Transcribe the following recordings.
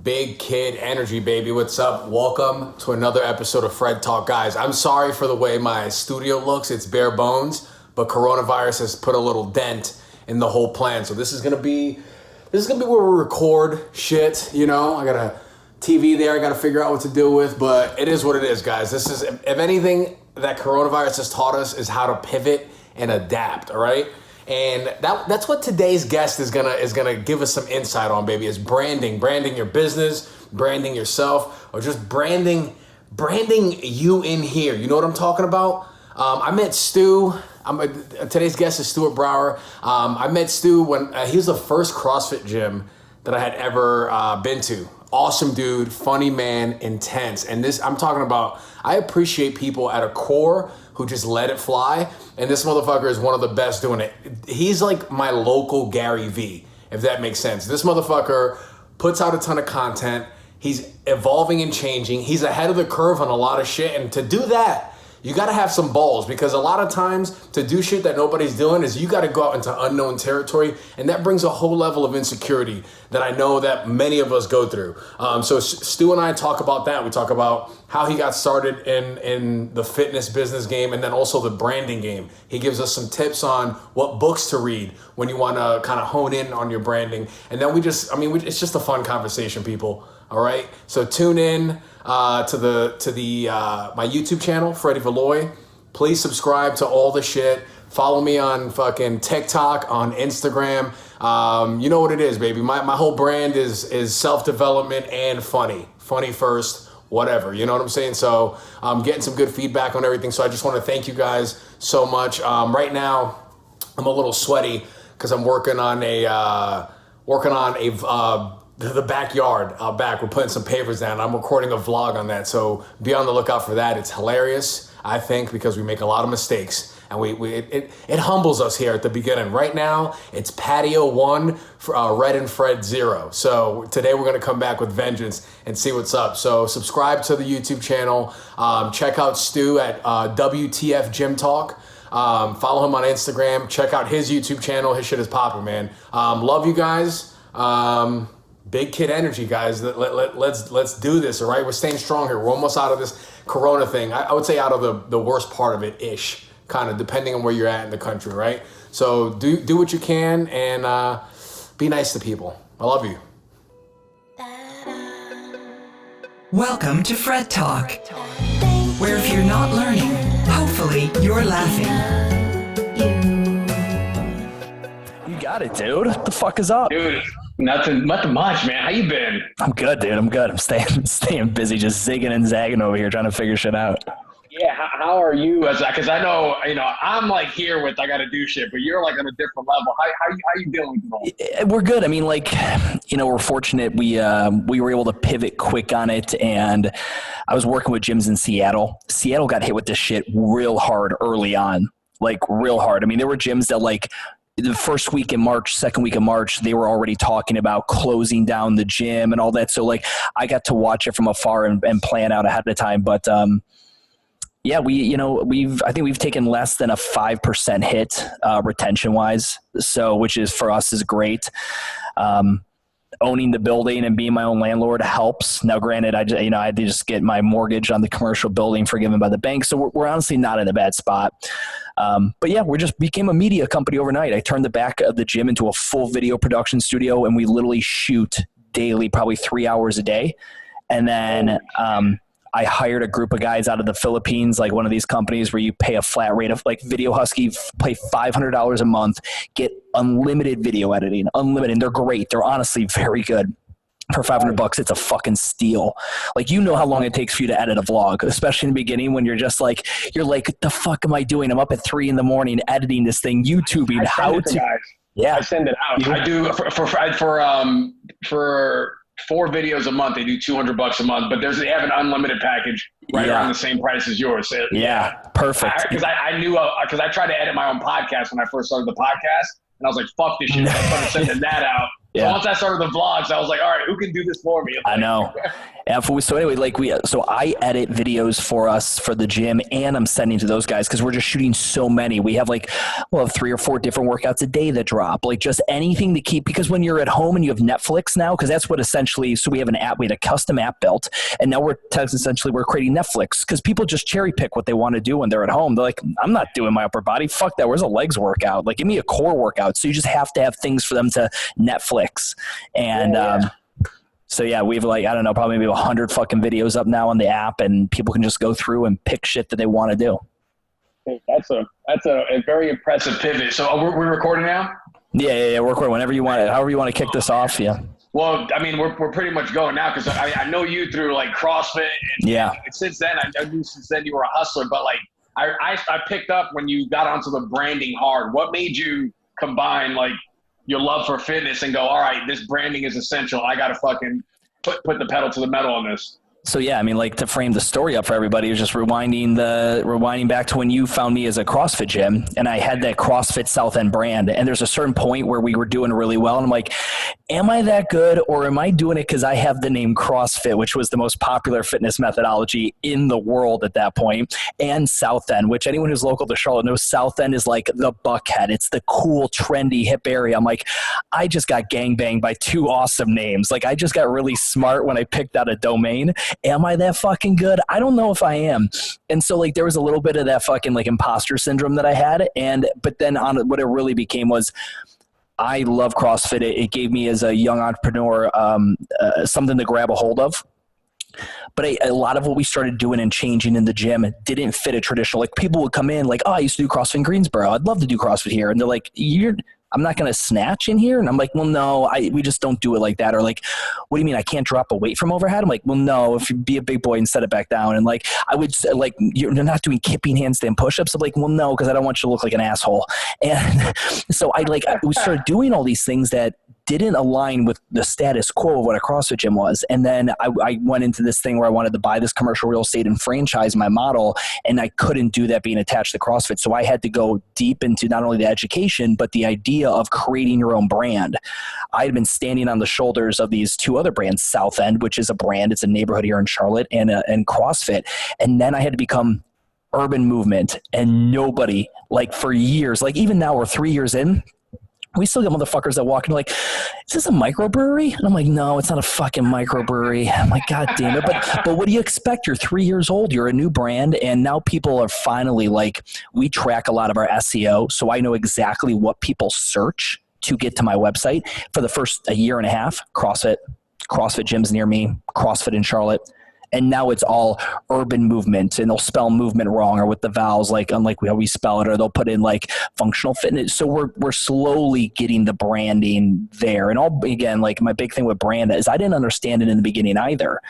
Big Kid Energy, baby. What's up? Welcome to another episode of FredTalk, guys. I'm sorry for the way my studio looks. It's bare bones, but coronavirus has put a little dent in the whole plan. So this is gonna be where we record shit. You know, I got a TV there. I got to figure out what to do with, but it is what it is, guys. This is, if anything, that coronavirus has taught us is how to pivot and adapt. All right. And that's what today's guest is gonna give us some insight on, baby, is branding your business, branding yourself, or just branding you in here. You know what I'm talking about? I met Stu. Today's guest is Stuart Brauer. I met Stu when he was the first CrossFit gym that I had ever been to. Awesome dude, funny man, intense. And this, I'm talking about, I appreciate people at a core who just let it fly. And this motherfucker is one of the best doing it. He's like my local Gary V, if that makes sense. This motherfucker puts out a ton of content. He's evolving and changing. He's ahead of the curve on a lot of shit. And to do that, you got to have some balls, because a lot of times to do shit that nobody's doing is you got to go out into unknown territory, and that brings a whole level of insecurity that I know that many of us go through. So Stu and I talk about that. We talk about how he got started in the fitness business game, and then also the branding game. He gives us some tips on what books to read when you want to kind of hone in on your branding. And then it's just a fun conversation, people. All right, so tune in to my YouTube channel, Freddy Valoy. Please subscribe to all the shit. Follow me on fucking TikTok, on Instagram. You know what it is, baby. My whole brand is self-development and funny. Funny first, whatever. You know what I'm saying? So I'm getting some good feedback on everything. So I just want to thank you guys so much. Right now, I'm a little sweaty because I'm working on the backyard out back. We're putting some pavers down. I'm recording a vlog on that, so be on the lookout for that. It's hilarious, I think, because we make a lot of mistakes, and it humbles us here at the beginning. Right now, it's patio 1, Red and Fred 0. So today we're gonna come back with vengeance and see what's up. So subscribe to the YouTube channel. Check out Stu at WTF Gym Talk. Follow him on Instagram. Check out his YouTube channel. His shit is popping, man. Love you guys. Big Kid Energy, guys. Let's do this, all right? We're staying strong here. We're almost out of this corona thing. I would say out of the worst part of it-ish, kind of, depending on where you're at in the country, right? So do what you can, and be nice to people. I love you. Welcome to FredTalk, where if you're not learning, hopefully you're laughing. You got it, dude. What the fuck is up? Dude, nothing much, man. How you been? I'm good, dude. I'm good. I'm staying busy, just zigging and zagging over here, trying to figure shit out. Yeah, how are you? Because I know, I'm like here with I got to do shit, but you're like on a different level. How you doing? We're good. I mean, we're fortunate. We were able to pivot quick on it, and I was working with gyms in Seattle. Seattle got hit with this shit real hard early on, like real hard. I mean, there were gyms that the first week in March, second week of March, they were already talking about closing down the gym and all that. So I got to watch it from afar and plan out ahead of time. But yeah, I think we've taken less than a 5% hit retention wise. So, which is for us is great. Owning the building and being my own landlord helps. Now, granted, I had to just get my mortgage on the commercial building forgiven by the bank. So we're honestly not in a bad spot. But yeah, we just became a media company overnight. I turned the back of the gym into a full video production studio, and we literally shoot daily, probably 3 hours a day. And then I hired a group of guys out of the Philippines, like one of these companies where you pay a flat rate of Video Husky, pay $500 a month, get unlimited video editing, unlimited. And they're great. They're honestly very good. For $500, it's a fucking steal. You know how long it takes for you to edit a vlog, especially in the beginning when you're just you're like, what the fuck am I doing? I'm up at 3 a.m. editing this thing, YouTubing how to. Guys. Yeah, I send it out. I do for 4 videos a month. They do $200 a month, but they have an unlimited package right around the same price as yours. So, yeah, perfect. Because I knew because I tried to edit my own podcast when I first started the podcast, and I was like, fuck this shit. So I started sending that out. So once I started the vlogs, I was like, all right, who can do this for me? I know. So anyway, so I edit videos for us for the gym, and I'm sending to those guys because we're just shooting so many. We have we'll have 3 or 4 different workouts a day that drop, just anything to keep, because when you're at home and you have Netflix now, because that's what essentially, so we have an app, we had a custom app built, and now we're creating Netflix because people just cherry pick what they want to do when they're at home. They're like, I'm not doing my upper body. Fuck that. Where's a legs workout? Give me a core workout. So you just have to have things for them to Netflix. And, so yeah, we've I don't know, probably maybe 100 fucking videos up now on the app, and people can just go through and pick shit that they want to do. That's a very impressive pivot. So we're recording now? Yeah, we're recording whenever you want it. However you want to kick this off, yeah. Well, I mean, we're pretty much going now because I know you through CrossFit. And since then, I knew since then you were a hustler, but I picked up when you got onto the branding hard. What made you combine your love for fitness and go, all right, this branding is essential. I got to fucking put the pedal to the metal on this. So yeah, I mean, to frame the story up for everybody, is just rewinding back to when you found me as a CrossFit gym, and I had that CrossFit South End brand. And there's a certain point where we were doing really well, and I'm like, am I that good, or am I doing it because I have the name CrossFit, which was the most popular fitness methodology in the world at that point, and South End, which anyone who's local to Charlotte knows South End is the Buckhead. It's the cool, trendy, hip area. I'm like, I just got gangbanged by 2 awesome names. I just got really smart when I picked out a domain. Am I that fucking good? I don't know if I am. And so there was a little bit of that fucking imposter syndrome that I had. But then what it really became was, I love CrossFit. It gave me as a young entrepreneur something to grab a hold of. But a lot of what we started doing and changing in the gym didn't fit a traditional, people would come in oh, I used to do CrossFit in Greensboro. I'd love to do CrossFit here. And they're like, I'm not going to snatch in here. And I'm like, well, no, we just don't do it like that. Or what do you mean? I can't drop a weight from overhead? I'm like, well, no, if you be a big boy and set it back down. And I would say you're not doing kipping handstand pushups. I'm like, well, no, because I don't want you to look like an asshole. And so we started doing all these things that didn't align with the status quo of what a CrossFit gym was. And then I went into this thing where I wanted to buy this commercial real estate and franchise my model, and I couldn't do that being attached to CrossFit. So I had to go deep into not only the education, but the idea of creating your own brand. I had been standing on the shoulders of these 2 other brands, South End, which is a brand, it's a neighborhood here in Charlotte, and CrossFit. And then I had to become Urban Movement, and nobody, for years, even now we're 3 years in, we still got motherfuckers that walk in is this a microbrewery? And I'm like, no, it's not a fucking microbrewery. I'm like, God damn it. But what do you expect? You're 3 years old. You're a new brand. And now people are finally we track a lot of our SEO. So I know exactly what people search to get to my website. For the first a year and a half, CrossFit gyms near me, CrossFit in Charlotte. And now it's all Urban Movement, and they'll spell movement wrong or with the vowels, unlike how we spell it, or they'll put in functional fitness. So we're slowly getting the branding there. And again, my big thing with brand is I didn't understand it in the beginning either.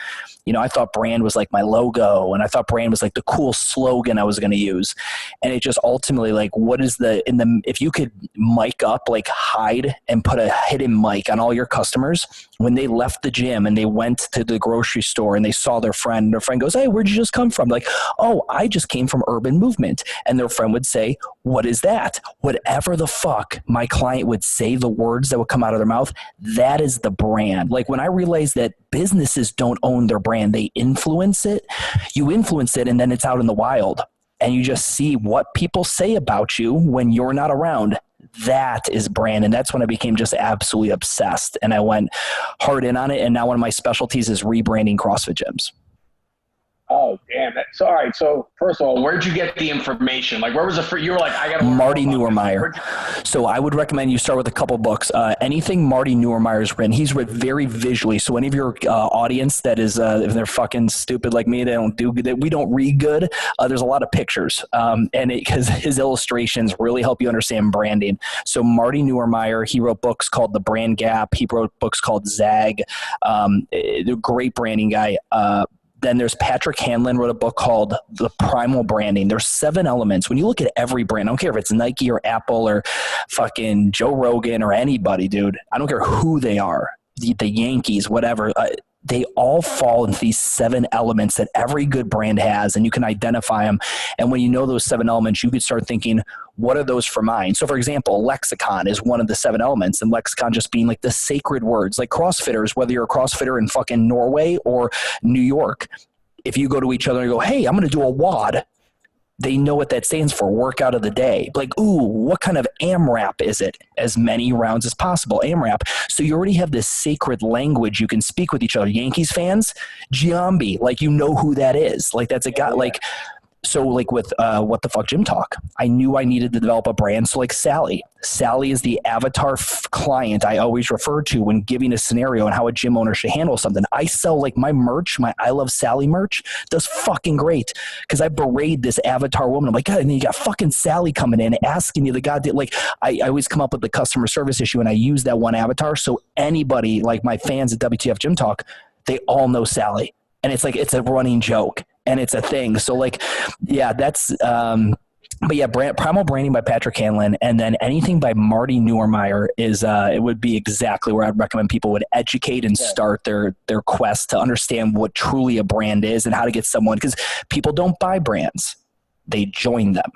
I thought brand was my logo, and I thought brand was the cool slogan I was going to use. And it just ultimately what is if you could mic up, hide and put a hidden mic on all your customers, when they left the gym and they went to the grocery store and they saw their friend, and their friend goes, hey, where'd you just come from? Oh, I just came from Urban Movement. And their friend would say, what is that? Whatever the fuck my client would say, the words that would come out of their mouth, that is the brand. When I realized that businesses don't own their brand, they influence it. You influence it, and then it's out in the wild. And you just see what people say about you when you're not around. That is brand. And that's when I became just absolutely obsessed. And I went hard in on it. And now one of my specialties is rebranding CrossFit gyms. Oh, damn. So, all right. So, first of all, where'd you get the information? Where was you were I got to Marty Neuermeyer. So I would recommend you start with a couple books. Anything Marty Neuermeyer's written, he's written very visually. So any of your audience that is, if they're fucking stupid like me, we don't read good. There's a lot of pictures. Because his illustrations really help you understand branding. So Marty Neuermeyer, he wrote books called The Brand Gap. He wrote books called Zag. The great branding guy. Then there's Patrick Hanlon wrote a book called The Primal Branding. There's 7 elements. When you look at every brand, I don't care if it's Nike or Apple or fucking Joe Rogan or anybody, dude. I don't care who they are, the Yankees, whatever. they all fall into these 7 elements that every good brand has, and you can identify them. And when you know those 7 elements, you could start thinking, what are those for mine? So for example, lexicon is one of the 7 elements, and lexicon just being like the sacred words, like CrossFitters, whether you're a CrossFitter in fucking Norway or New York, if you go to each other and go, hey, I'm going to do a WOD, they know what that stands for, workout of the day. Like, ooh, what kind of AMRAP is it? As many rounds as possible, AMRAP. So you already have this sacred language you can speak with each other. Yankees fans, Giambi, like, you know who that is. Like, that's a guy, like, so like with What the Fuck Gym Talk, I knew I needed to develop a brand. So like Sally is the avatar client I always refer to when giving a scenario and how a gym owner should handle something. I sell like my merch, my I Love Sally merch does fucking great because I berate this avatar woman. I'm like, God, and then you got fucking Sally coming in asking you the goddamn, like I always come up with the customer service issue and I use that one avatar. So anybody like my fans at WTF Gym Talk, they all know Sally. And it's like, it's a running joke. And it's a thing. So like, yeah, that's, but yeah, Primal Branding by Patrick Hanlon, and then anything by Marty Neuermeyer is, it would be exactly where I'd recommend people would educate and start their quest to understand what truly a brand is and how to get someone, because people don't buy brands, they join them.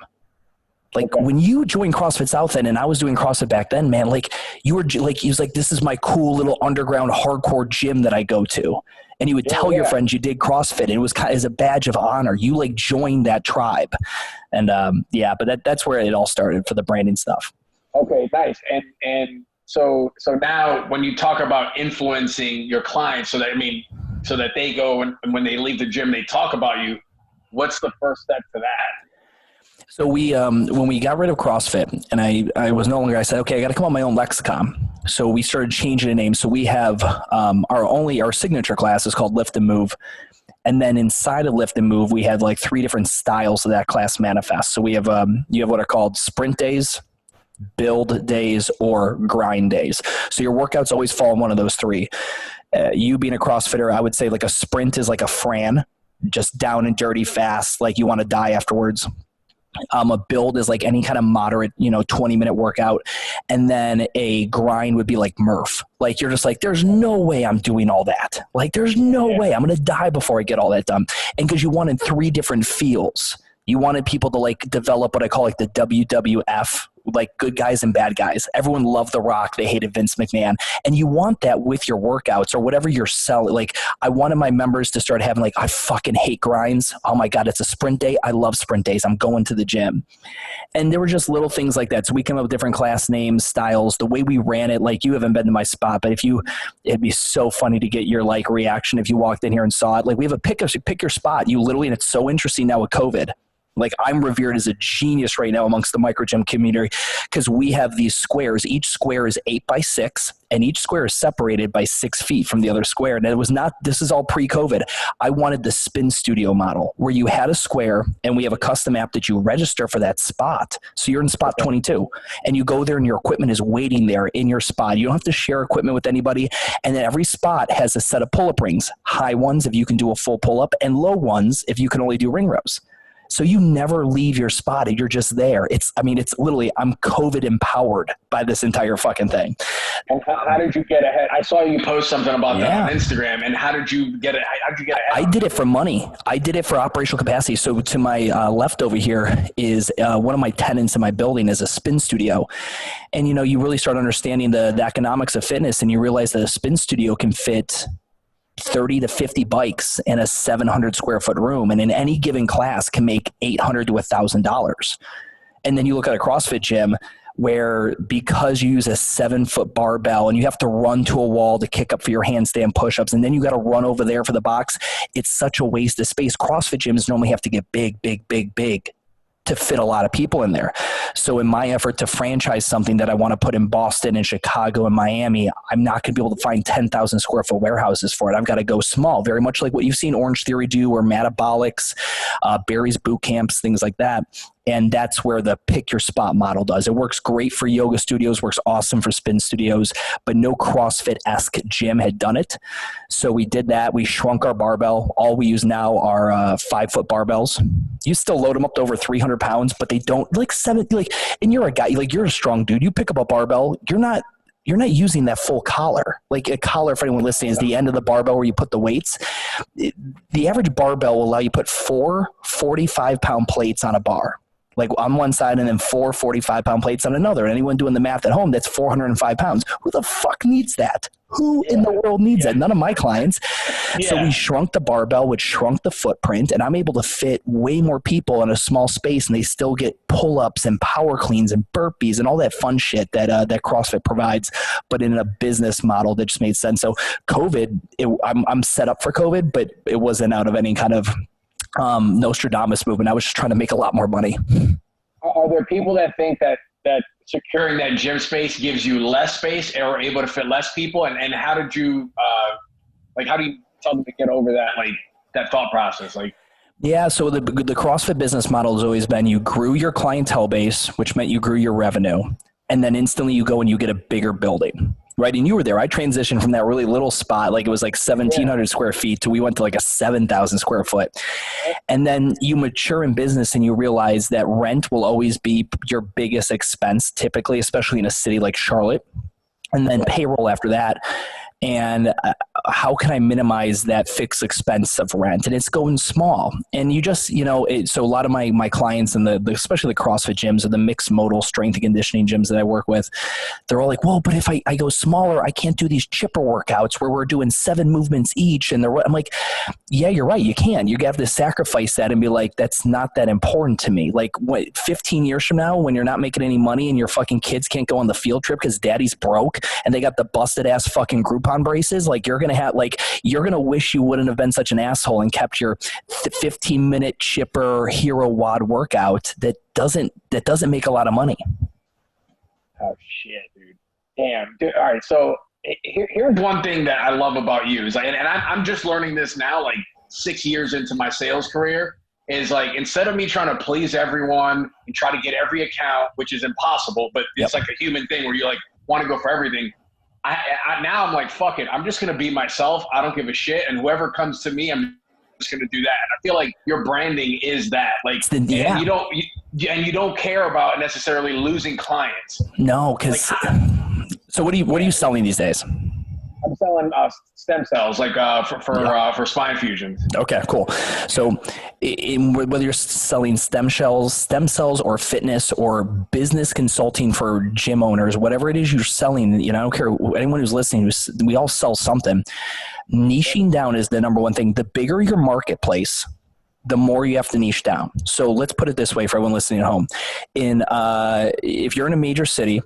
Like when you joined CrossFit South End and I was doing CrossFit back then, man, like you were like, he was like, this is my cool little underground hardcore gym that I go to. And you would tell your friends you did CrossFit, and it was kind of as a badge of honor. You like joined that tribe. And yeah, but that's where it all started for the branding stuff. Okay, nice. And so now when you talk about influencing your clients, so that they go and when they leave the gym, they talk about you, what's the first step to that? So we, when we got rid of CrossFit and I was no longer, I said, okay, I got to come up with my own lexicon. So we started changing the name. So we have our signature class is called Lift and Move. And then inside of Lift and Move, we had like 3 different styles of that class manifest. So we have, you have what are called sprint days, build days, or grind days. So your workouts always fall in one of those 3. You being a CrossFitter, I would say like a sprint is like a Fran, just down and dirty fast, like you want to die afterwards. A build is like any kind of moderate, 20-minute workout. And then a grind would be like Murph. Like you're just like, there's no way I'm doing all that. Like there's no way I'm going to die before I get all that done. And because you wanted 3 different feels. You wanted people to like develop what I call like the WWF, like good guys and bad guys. Everyone loved The Rock. They hated Vince McMahon. And you want that with your workouts or whatever you're selling. Like I wanted my members to start having like, I fucking hate grinds. Oh my God, it's a sprint day. I love sprint days. I'm going to the gym. And there were just little things like that. So we came up with different class names, styles, the way we ran it. Like you haven't been to my spot, but it'd be so funny to get your like reaction if you walked in here and saw it. Like we have a pick your spot. You literally, and it's so interesting now with COVID. Like I'm revered as a genius right now amongst the micro gym community because we have these squares. Each square is 8 by 6 and each square is separated by 6 feet from the other square. And it was not, this is all pre-COVID. I wanted the spin studio model where you had a square and we have a custom app that you register for that spot. So you're in spot 22 and you go there and your equipment is waiting there in your spot. You don't have to share equipment with anybody. And then every spot has a set of pull-up rings, high ones if you can do a full pull-up and low ones if you can only do ring rows. So you never leave your spot. You're just there. It's literally, I'm COVID empowered by this entire fucking thing. And how did you get ahead? I saw you post something about that on Instagram. And how did you get it? How did you get ahead? I did it for money. I did it for operational capacity. So to my left over here is one of my tenants in my building is a spin studio. And, you really start understanding the economics of fitness and you realize that a spin studio can fit 30 to 50 bikes in a 700 square foot room. And in any given class can make $800 to $1,000. And then you look at a CrossFit gym where because you use a 7-foot barbell and you have to run to a wall to kick up for your handstand push-ups, and then you got to run over there for the box, it's such a waste of space. CrossFit gyms normally have to get big to fit a lot of people in there. So in my effort to franchise something that I want to put in Boston and Chicago and Miami, I'm not going to be able to find 10,000 square foot warehouses for it. I've got to go small, very much like what you've seen Orange Theory do or Metabolics, Barry's boot camps, things like that. And that's where the pick your spot model does. It works great for yoga studios, works awesome for spin studios, but no CrossFit-esque gym had done it. So we did that. We shrunk our barbell. All we use now are 5-foot barbells. You still load them up to over 300 pounds, but they don't and you're a guy, like you're a strong dude. You pick up a barbell, you're not you're not using that full collar. Like a collar, for anyone listening, is the end of the barbell where you put the weights. The average barbell will allow you to put 4 45-pound plates on a bar, like on one side, and then 4 45-pound plates on another. And anyone doing the math at home, that's 405 pounds. Who the fuck needs that? Who in the world needs that? None of my clients. So we shrunk the barbell, which shrunk the footprint, and I'm able to fit way more people in a small space, and they still get pull-ups and power cleans and burpees and all that fun shit that that CrossFit provides, but in a business model that just made sense. So COVID, I'm set up for COVID, but it wasn't out of any kind of Nostradamus movement. I was just trying to make a lot more money. Are there people that think that securing that gym space gives you less space or able to fit less people? And how did you, how do you tell them to get over that, that thought process? Yeah, so the CrossFit business model has always been you grew your clientele base, which meant you grew your revenue, and then instantly you go and you get a bigger building. Right. And you were there. I transitioned from that really little spot. Like it was like 1,700 square feet to we went to like a 7,000 square foot. And then you mature in business and you realize that rent will always be your biggest expense, typically, especially in a city like Charlotte, and then payroll after that. And how can I minimize that fixed expense of rent? And it's going small. And you just, so a lot of my clients and especially the CrossFit gyms or the mixed modal strength and conditioning gyms that I work with, they're all like, well, but if I go smaller, I can't do these chipper workouts where we're doing 7 movements each. And I'm like, yeah, you're right. You can. You have to sacrifice that and be like, that's not that important to me. Like 15 years from now, when you're not making any money and your fucking kids can't go on the field trip because daddy's broke and they got the busted ass fucking Groupon braces, like you're going to wish you wouldn't have been such an asshole and kept your 15-minute chipper hero wad workout that doesn't make a lot of money. Oh shit, dude. Damn. Dude, all right. So here's one thing that I love about you is and I'm just learning this now, 6 years into my sales career, is instead of me trying to please everyone and try to get every account, which is impossible, but it's like a human thing where you want to go for everything. Now I'm like, fuck it. I'm just going to be myself. I don't give a shit. And whoever comes to me, I'm just going to do that. And I feel like your branding is that. And you don't care about necessarily losing clients. No, because so what are you selling these days? I'm selling stem cells, for spine fusions. Okay, cool. So whether you're selling stem cells or fitness or business consulting for gym owners, whatever it is you're selling, I don't care, anyone who's listening, we all sell something. Niching down is the number one thing. The bigger your marketplace, the more you have to niche down. So let's put it this way for everyone listening at home. If you're in a major city,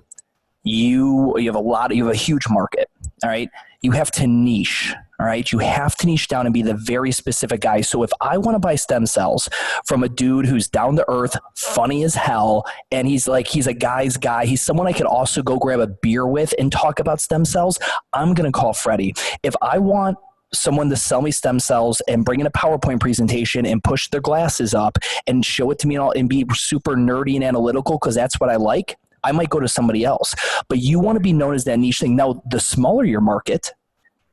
you have a huge market. All right. You have to niche. All right. You have to niche down and be the very specific guy. So if I want to buy stem cells from a dude who's down to earth, funny as hell, and he's a guy's guy, he's someone I could also go grab a beer with and talk about stem cells, I'm going to call Freddy. If I want someone to sell me stem cells and bring in a PowerPoint presentation and push their glasses up and show it to me and be super nerdy and analytical because that's what I like, I might go to somebody else. But you want to be known as that niche thing. Now, the smaller your market,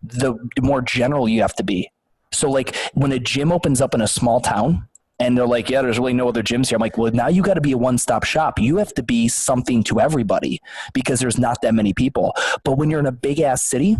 the more general you have to be. So when a gym opens up in a small town and they're like, yeah, there's really no other gyms here. I'm like, well, now you got to be a one-stop shop. You have to be something to everybody because there's not that many people. But when you're in a big ass city,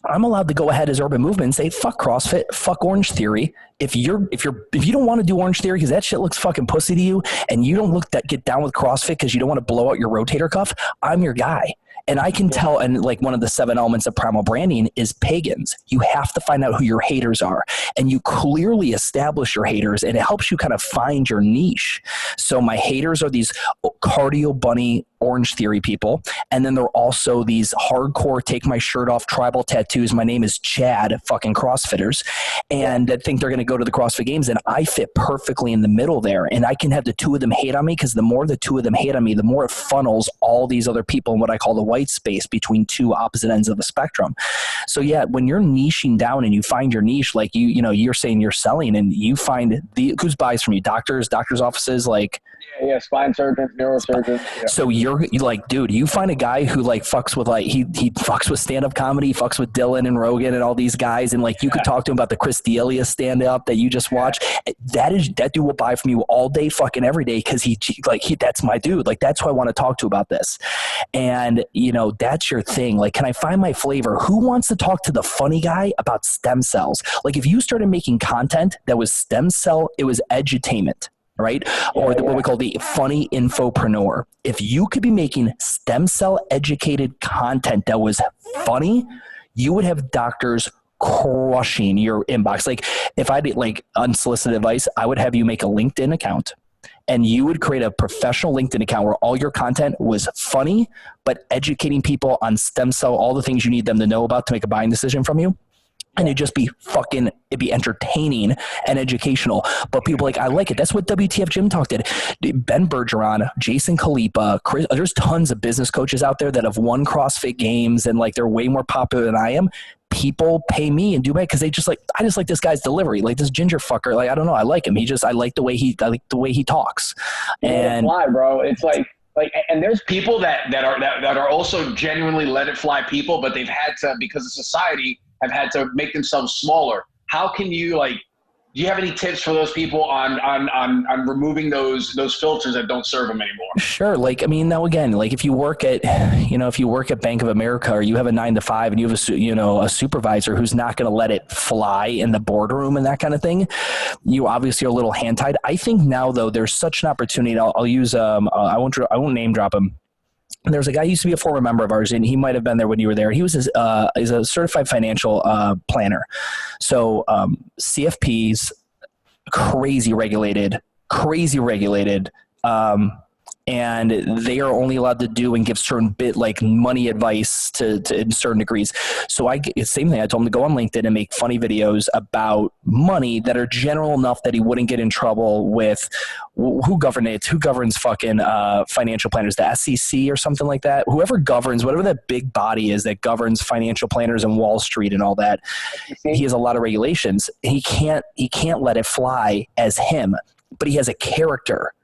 I'm allowed to go ahead as Urban Movement and say, fuck CrossFit, fuck Orange Theory. If you don't want to do Orange Theory because that shit looks fucking pussy to you, and you don't get down with CrossFit because you don't want to blow out your rotator cuff, I'm your guy. And I can tell, and one of the 7 elements of primal branding is pagans. You have to find out who your haters are, and you clearly establish your haters, and it helps you kind of find your niche. So my haters are these cardio bunny Orange Theory people, and then they're also these hardcore take my shirt off tribal tattoos. My name is Chad fucking CrossFitters, and that think they're going to go to the CrossFit Games, and I fit perfectly in the middle there, and I can have the 2 of them hate on me because the more the 2 of them hate on me, the more it funnels all these other people in what I call the white space between 2 opposite ends of the spectrum. So yeah, when you're niching down and you find your niche, you're saying you're selling, and you find who's buys from you, doctors offices, Yeah, spine surgeons, neurosurgeons. Yeah. So you're like, dude, you find a guy who like fucks with like he fucks with stand-up comedy, fucks with Dylan and Rogan and all these guys, and like you could talk to him about the Chris D'Elia stand-up that you just watched. That dude will buy from you all day, fucking every day, because that's my dude. Like that's who I want to talk to about this. And that's your thing. Like, can I find my flavor? Who wants to talk to the funny guy about stem cells? Like if you started making content that was stem cell, it was edutainment. Right? Or what we call the funny infopreneur. If you could be making stem cell educated content that was funny, you would have doctors crushing your inbox. Like if I did like unsolicited advice, I would have you make a LinkedIn account and you would create a professional LinkedIn account where all your content was funny, but educating people on stem cell, all the things you need them to know about to make a buying decision from you. And it'd be entertaining and educational. But people I like it. That's what WTF Gym Talk did. Ben Bergeron, Jason Khalipa, Chris, there's tons of business coaches out there that have won CrossFit games and like they're way more popular than I am. People pay me and do it because I just like this guy's delivery. Like this ginger fucker. Like, I don't know. I like him. I like the way he talks. And fly, bro. It's like, and there's people that are also genuinely let it fly people, but they've had to, because of society, have had to make themselves smaller. How can you do you have any tips for those people on removing those filters that don't serve them anymore? Sure. Now again, if you work at Bank of America or you have a 9-to-5 and you have a supervisor who's not going to let it fly in the boardroom and that kind of thing, you obviously are a little hand tied. I think now though, there's such an opportunity. I'll use, I won't name drop him. There's a guy who used to be a former member of ours, and he might have been there when you were there. He was he's a certified financial planner. So CFPs, crazy regulated. And they are only allowed to do and give certain money advice to in certain degrees. So same thing. I told him to go on LinkedIn and make funny videos about money that are general enough that he wouldn't get in trouble with who governs fucking financial planners, the SEC or something like that. Whoever governs, whatever that big body is that governs financial planners and Wall Street and all that, he has a lot of regulations. He can't let it fly as him, but he has a character.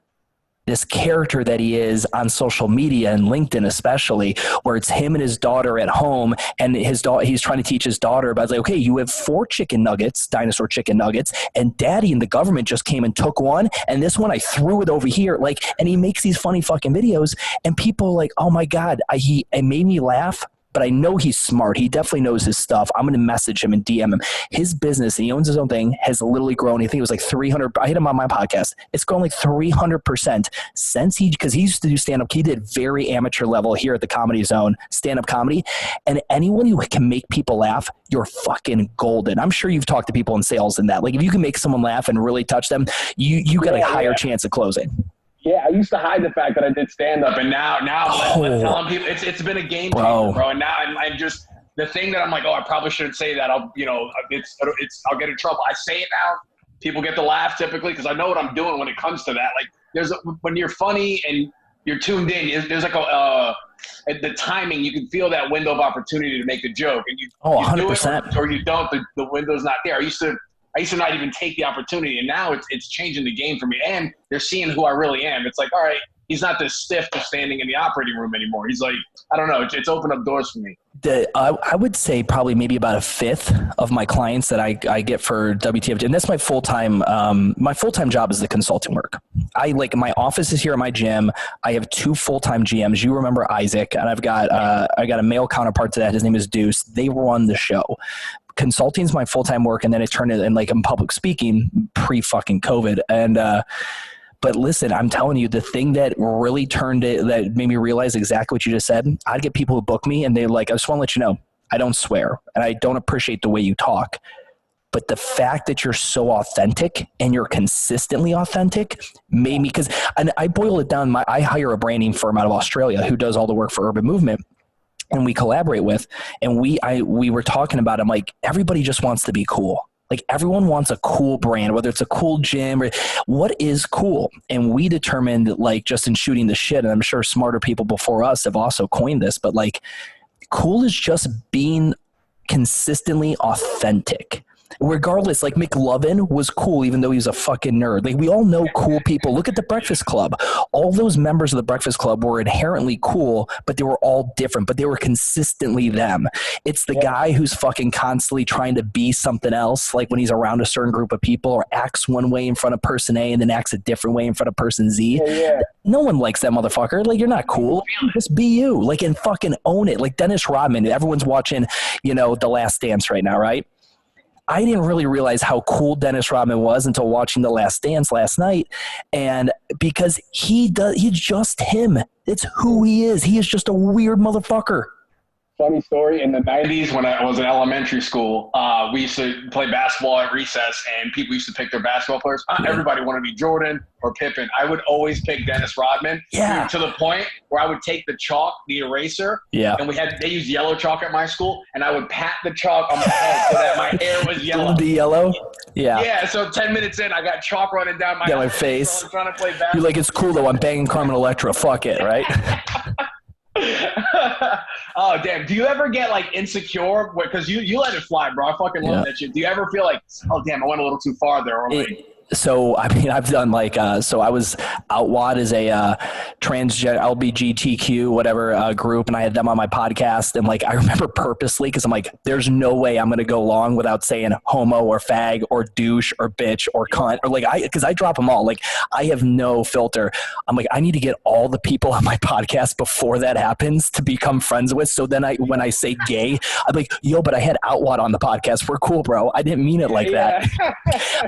This character that he is on social media and LinkedIn especially, where it's him and his daughter at home, and he's trying to teach his daughter about okay, you have 4 chicken nuggets, dinosaur chicken nuggets, and daddy and the government just came and took one, and this one I threw it over here, and he makes these funny fucking videos, and people oh my God, it made me laugh. But I know he's smart. He definitely knows his stuff. I'm going to message him and DM him. His business, and he owns his own thing, has literally grown. I think it was 300. I hit him on my podcast. It's grown 300% since because he used to do stand-up. He did very amateur level here at the Comedy Zone, stand-up comedy. And anyone who can make people laugh, you're fucking golden. I'm sure you've talked to people in sales and that. If you can make someone laugh and really touch them, you got a higher chance of closing. Yeah, I used to hide the fact that I did stand up, and now I'm telling people it's been a game changer, bro. And now I'm just the thing that I'm I probably shouldn't say that. I'll get in trouble. I say it now. People get to laugh typically because I know what I'm doing when it comes to that. When you're funny and you're tuned in, there's the timing. You can feel that window of opportunity to make the joke, and you 100%, or you don't. The window's not there. I used to not even take the opportunity, and now it's changing the game for me. And they're seeing who I really am. It's all right, he's not this stiff just standing in the operating room anymore. He's I don't know. It's opened up doors for me. I would say probably maybe about a fifth of my clients that I get for WTF, and that's my full-time. My full-time job is the consulting work. My office is here at my gym. I have 2 full-time GMs. You remember Isaac, and I've got a male counterpart to that. His name is Deuce. They run the show. Consulting is my full-time work, and then it turned in I'm public speaking pre-fucking COVID. And but listen, I'm telling you, the thing that really that made me realize exactly what you just said, I'd get people who book me and they I just want to let you know, I don't swear and I don't appreciate the way you talk. But the fact that you're so authentic and you're consistently authentic made me, and I boil it down. I hire a branding firm out of Australia who does all the work for Urban Movement. And we collaborate with, and we were talking about, I'm everybody just wants to be cool. Everyone wants a cool brand, whether it's a cool gym or what is cool. And we determined just in shooting the shit, and I'm sure smarter people before us have also coined this, but cool is just being consistently authentic. regardless, like McLovin was cool, even though he was a fucking nerd. Like, we all know cool people. Look at the Breakfast Club. All those members of the Breakfast Club were inherently cool, but they were all different, but they were consistently them. It's the guy who's fucking constantly trying to be something else, like when he's around a certain group of people, or acts one way in front of person A and then acts a different way in front of person Z. No one likes that motherfucker. Like, you're not cool. Just be you. Like, and fucking own it. Like Dennis Rodman. Everyone's watching, The Last Dance right now, right? I didn't really realize how cool Dennis Rodman was until watching The Last Dance last night. And because he's just him. It's who he is. He is just a weird motherfucker. Funny story, in the 90s when I was in elementary school, we used to play basketball at recess, and people used to pick their basketball players. Everybody wanted to be Jordan or Pippen. I would always pick Dennis Rodman, to the point where I would take the chalk, the eraser, and they used yellow chalk at my school, and I would pat the chalk on my head so that my hair was yellow. The yellow? Yeah. Yeah, so 10 minutes in, I got chalk running down my face. So trying to play basketball. You're like, it's cool, though. I'm banging Carmen Electra. Fuck it, right? Oh damn! Do you ever get like insecure? Because you let it fly, bro. I fucking love that shit. Do you ever feel like, oh damn, I went a little too far there? Or like, So, I mean, I've done like, so I was Outwad as a transgender LBGTQ, whatever group, and I had them on my podcast. And like, I remember purposely, because I'm like, there's no way I'm going to go long without saying homo or fag or douche or bitch or cunt, or like, because I drop them all. Like, I have no filter. I'm like, I need to get all the people on my podcast before that happens to become friends with. So then when I say gay, I'm like, yo, but I had Outwad on the podcast. We're cool, bro. I didn't mean it like that.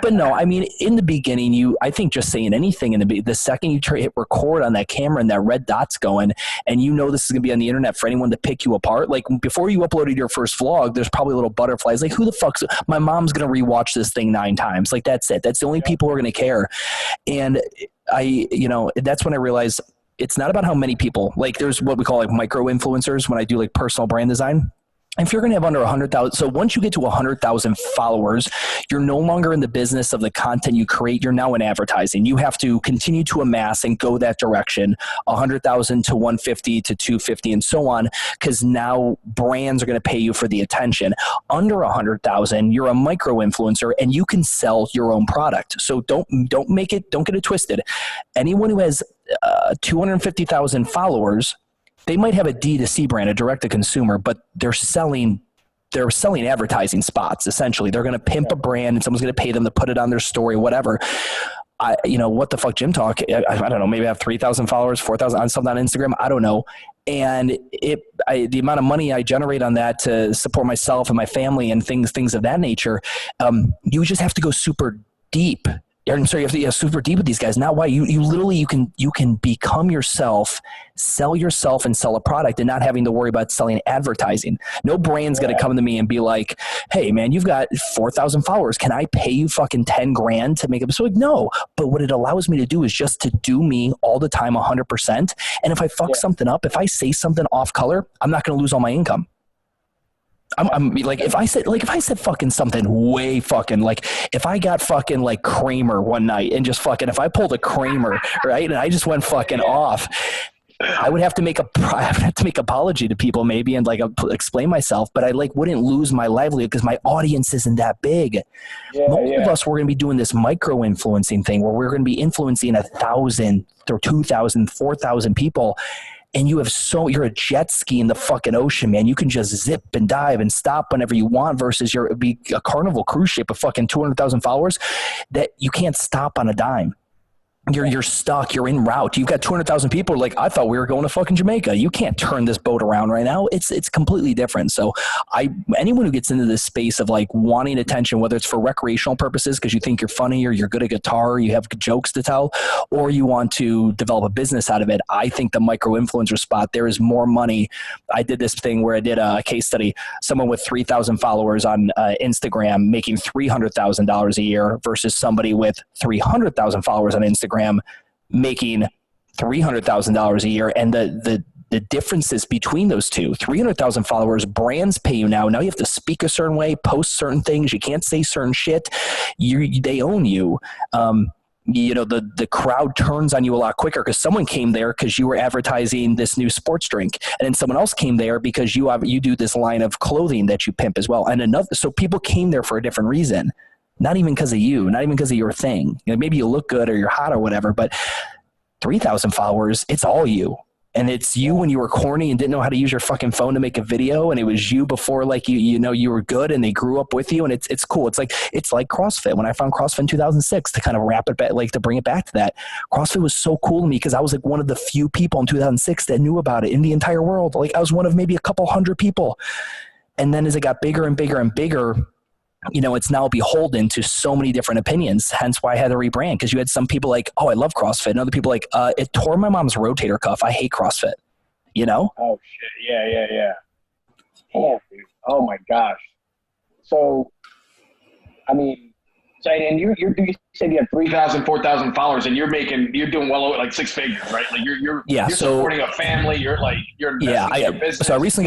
But no, I mean, in the beginning, I think just saying anything the second you hit record on that camera and that red dot's going, and this is going to be on the internet for anyone to pick you apart. Like, before you uploaded your first vlog, there's probably little butterflies. Like, who the fuck's my mom's going to rewatch this thing 9 times? Like, that's it. That's the only people who are going to care. And that's when I realized it's not about how many people. Like, there's what we call like micro influencers when I do like personal brand design. If you're going to have under 100,000, so once you get to 100,000 followers, you're no longer in the business of the content you create. You're now in advertising. You have to continue to amass and go that direction, 100,000 to 150 to 250 and so on, because now brands are going to pay you for the attention. Under 100,000, you're a micro influencer and you can sell your own product. So don't get it twisted. Anyone who has 250,000 followers, they might have a D2C brand, a direct to consumer, but they're selling advertising spots. Essentially, they're going to pimp a brand and someone's going to pay them to put it on their story, whatever. What the fuck, Gym Talk? I don't know. Maybe I have 3,000 followers, 4,000 on something on Instagram. I don't know. And the amount of money I generate on that to support myself and my family and things of that nature, you just have to go super deep. I'm sorry, you have to get super deep with these guys. Not why you literally you can become yourself, sell yourself, and sell a product, and not having to worry about selling advertising. No brand's gonna come to me and be like, "Hey, man, you've got 4,000 followers. Can I pay you fucking 10 grand to make up?" So like, no. But what it allows me to do is just to do me all the time, 100%. And if I fuck something up, if I say something off color, I'm not gonna lose all my income. I'm like, if I said fucking something way fucking, like, if I got fucking like Kramer one night and just fucking, if I pulled a Kramer, right, and I just went fucking off, I would have to make apology to people maybe and like explain myself, but I like wouldn't lose my livelihood because my audience isn't that big. Most of us, we're going to be doing this micro influencing thing where we're going to be influencing 1,000 or 2,000, 4,000 people. And you're a jet ski in the fucking ocean, man. You can just zip and dive and stop whenever you want versus be a Carnival cruise ship of fucking 200,000 followers that you can't stop on a dime. You're stuck. You're en route. You've got 200,000 people. Like, I thought we were going to fucking Jamaica. You can't turn this boat around right now. It's completely different. So anyone who gets into this space of like wanting attention, whether it's for recreational purposes because you think you're funny or you're good at guitar, or you have jokes to tell, or you want to develop a business out of it, I think the micro influencer spot, there is more money. I did this thing where I did a case study. Someone with 3,000 followers on Instagram making $300,000 a year versus somebody with 300,000 followers on Instagram making $300,000 a year. And the differences between those two, 300,000 followers, brands pay you now. Now you have to speak a certain way, post certain things. You can't say certain shit. They own you. the crowd turns on you a lot quicker because someone came there because you were advertising this new sports drink, and then someone else came there because you do this line of clothing that you pimp as well. And so people came there for a different reason, not even because of you, not even because of your thing. Maybe you look good or you're hot or whatever, but 3,000 followers, it's all you. And it's you when you were corny and didn't know how to use your fucking phone to make a video. And it was you before, like, you were good and they grew up with you. And it's cool. It's like CrossFit. When I found CrossFit in 2006, to kind of wrap it back, like to bring it back to that, CrossFit was so cool to me because I was like one of the few people in 2006 that knew about it in the entire world. Like I was one of maybe a couple hundred people. And then as it got bigger and bigger and bigger, it's now beholden to so many different opinions. Hence why I had to rebrand, because you had some people like, oh, I love CrossFit. And other people like, it tore my mom's rotator cuff. I hate CrossFit, Oh, shit. Yeah. Damn, dude. Oh, my gosh. So, I mean, and you said you have 3,000, 4,000 followers, and you're doing well over like 6 figures, right? Like you're supporting a family. You're investing in your business. So I recently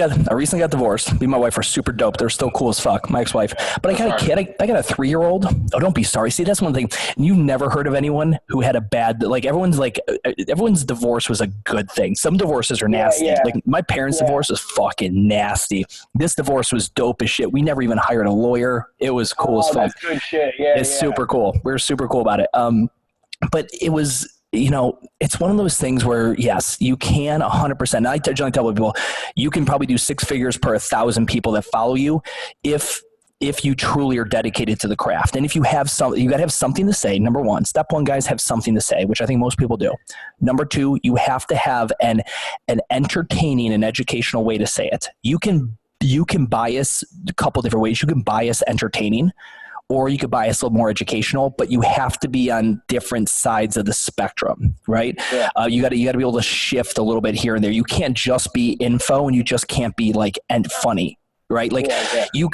got divorced. Me and my wife are super dope. They're still cool as fuck. My ex-wife, but I got a kid. I got a 3-year-old. Oh, don't be sorry. See, that's one thing. You've never heard of anyone who had a bad, like everyone's divorce was a good thing. Some divorces are nasty. Yeah. Like my parents' divorce was fucking nasty. This divorce was dope as shit. We never even hired a lawyer. It was cool as fuck. That's good shit. Yeah. It's super cool. We're super cool about it. But it was, it's one of those things where, yes, you can 100%. I generally tell people, you can probably do 6 figures per 1,000 people that follow you if you truly are dedicated to the craft. And if you have you got to have something to say. Number one, step one, guys, have something to say, which I think most people do. Number two, you have to have an entertaining and educational way to say it. You can bias a couple different ways. You can bias entertaining, or you could bias a little more educational, but you have to be on different sides of the spectrum, right? Yeah. You got to be able to shift a little bit here and there. You can't just be info, and you just can't be like and funny, right? Like you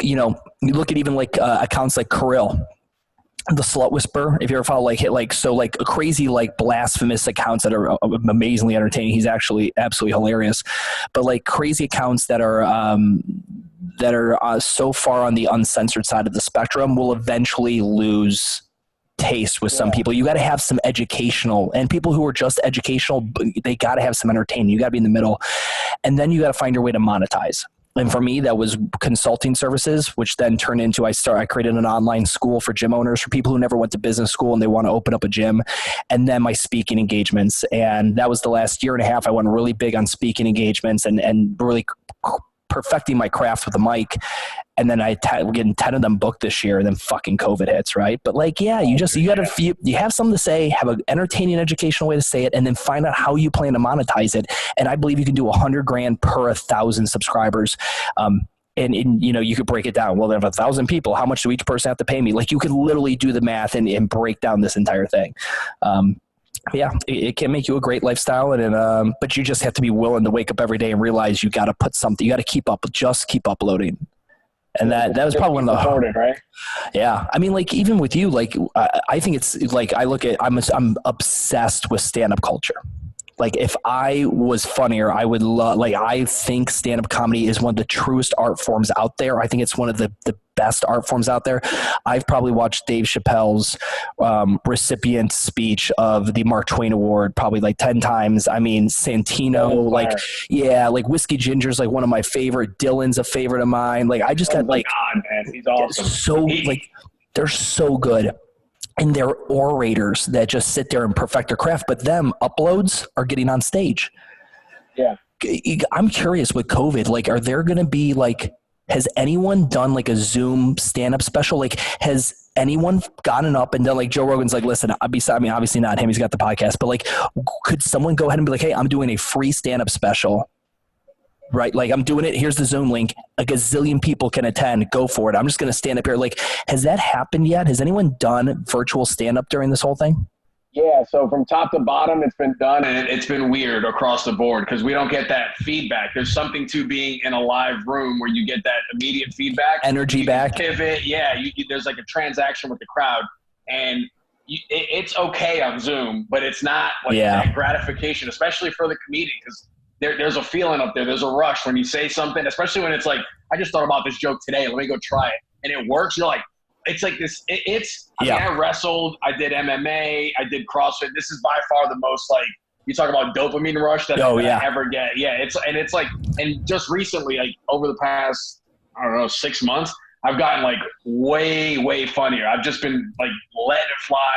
look at even like accounts like Kirill, the Slut Whisperer. If you ever follow like crazy like blasphemous accounts that are amazingly entertaining. He's actually absolutely hilarious, but like crazy accounts that are so far on the uncensored side of the spectrum will eventually lose taste with some people. You got to have some educational, and people who are just educational, they got to have some entertaining. You got to be in the middle, and then you got to find your way to monetize. And for me, that was consulting services, which then turned into, I created an online school for gym owners, for people who never went to business school and they want to open up a gym. And then my speaking engagements. And that was the last year and a half. I went really big on speaking engagements and really perfecting my craft with the mic. And then we're getting 10 of them booked this year, and then fucking COVID hits, right? But like, yeah, you have something to say, have an entertaining, educational way to say it, and then find out how you plan to monetize it. And I believe you can do $100,000 per 1,000 subscribers. And you could break it down. Well, then 1,000 people, how much do each person have to pay me? Like you could literally do the math and break down this entire thing. Yeah, it can make you a great lifestyle, but you just have to be willing to wake up every day and realize you got to put something. You got to keep uploading. And that was probably one of the right? Yeah. I mean, like even with you, like I think it's like I'm obsessed with stand-up culture. Like if I was funnier, I would I think stand-up comedy is one of the truest art forms out there. I think it's one of the best art forms out there. I've probably watched Dave Chappelle's recipient speech of the Mark Twain Award probably like 10 times. I mean, Santino, like Whiskey Ginger's like one of my favorite. Dylan's a favorite of mine. Like I just got like, God, man, he's awesome. So like they're so good. And they're orators that just sit there and perfect their craft, but them uploads are getting on stage. Yeah. I'm curious with COVID, like, are there going to be like, has anyone done like a Zoom stand-up special? Like, has anyone gotten up and done like Joe Rogan's like, listen, obviously not him. He's got the podcast, but like, could someone go ahead and be like, hey, I'm doing a free stand-up special. Right? Like I'm doing it. Here's the Zoom link. A gazillion people can attend. Go for it. I'm just going to stand up here. Like, has that happened yet? Has anyone done virtual stand up during this whole thing? Yeah. So from top to bottom, it's been done, and it's been weird across the board because we don't get that feedback. There's something to being in a live room where you get that immediate feedback, energy back. Pivot. Yeah. There's like a transaction with the crowd, and it's okay on Zoom, but it's not like that gratification, especially for the comedian, because there's a feeling up there. There's a rush when you say something, especially when it's like, I just thought about this joke today. Let me go try it. And it works. You're like, it's like this. I mean, I wrestled, I did MMA, I did CrossFit. This is by far the most like, you talk about dopamine rush that I ever get. Yeah, it's like, and just recently, like over the past, I don't know, 6 months, I've gotten like way funnier. I've just been like letting it fly.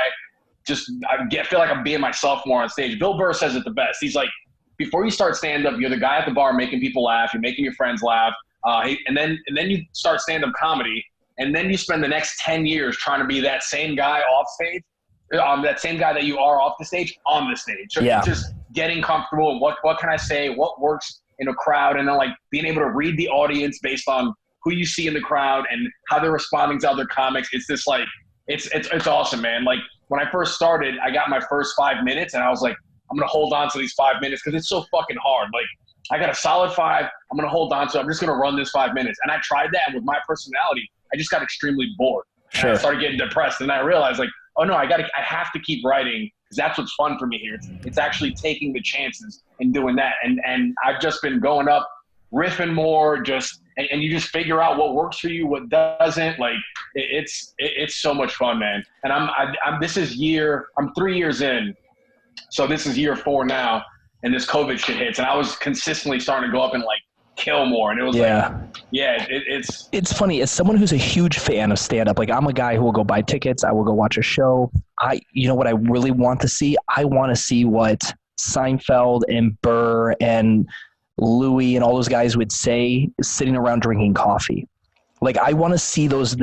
Feel like I'm being myself more on stage. Bill Burr says it the best. He's like, before you start stand up, you're the guy at the bar making people laugh. You're making your friends laugh, and then you start stand up comedy, and then you spend the next 10 years trying to be that same guy off stage. That same guy that you are off the stage, on the stage. So just getting comfortable. What can I say? What works in a crowd? And then like being able to read the audience based on who you see in the crowd and how they're responding to other comics. It's just like, it's awesome, man. Like when I first started, I got my first 5 minutes and I was like, I'm going to hold on to these 5 minutes because it's so fucking hard. Like I got a solid 5. I'm going to hold on to it. I'm just going to run this 5 minutes. And I tried that. And with my personality, I just got extremely bored. Sure. And I started getting depressed. And I realized like, oh no, I have to keep writing because that's what's fun for me here. It's actually taking the chances and doing that. And I've just been going up, riffing more, and you just figure out what works for you, what doesn't. Like it's so much fun, man. And I'm 3 years in, so this is year 4 now, and this COVID shit hits, and I was consistently starting to go up and like kill more, and it was it's funny as someone who's a huge fan of stand-up. Like I'm a guy who will go buy tickets, I will go watch a show. You know what I really want to see? I want to see what Seinfeld and Burr and Louis and all those guys would say sitting around drinking coffee. Like I want to see those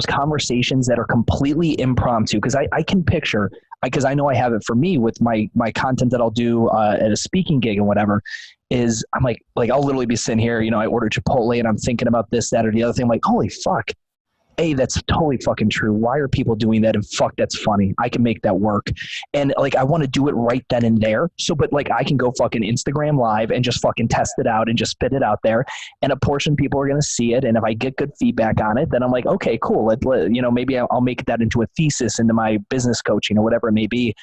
conversations that are completely impromptu, because I can picture, because I know I have it for me with my content that I'll do at a speaking gig and whatever, is I'm like I'll literally be sitting here, I order Chipotle and I'm thinking about this, that, or the other thing. I'm like, holy fuck. A, that's totally fucking true. Why are people doing that? And fuck, that's funny. I can make that work. And like, I want to do it right then and there. So, but like, I can go fucking Instagram live and just fucking test it out and just spit it out there. And a portion of people are going to see it. And if I get good feedback on it, then I'm like, okay, cool. Maybe I'll make that into a thesis into my business coaching or whatever it may be.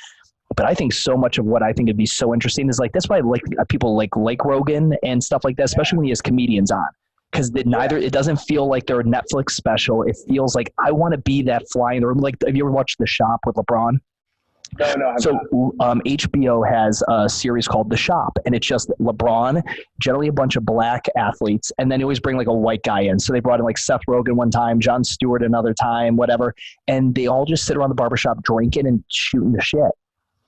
But I think so much of what I think would be so interesting is like, that's why I like people like Rogan and stuff like that, especially when he has comedians on. Because it doesn't feel like they're a Netflix special. It feels like I want to be that fly in the room. Like, have you ever watched The Shop with LeBron? No. So HBO has a series called The Shop, and it's just LeBron, generally a bunch of black athletes, and then they always bring like a white guy in. So they brought in like Seth Rogen one time, Jon Stewart another time, whatever, and they all just sit around the barbershop drinking and shooting the shit.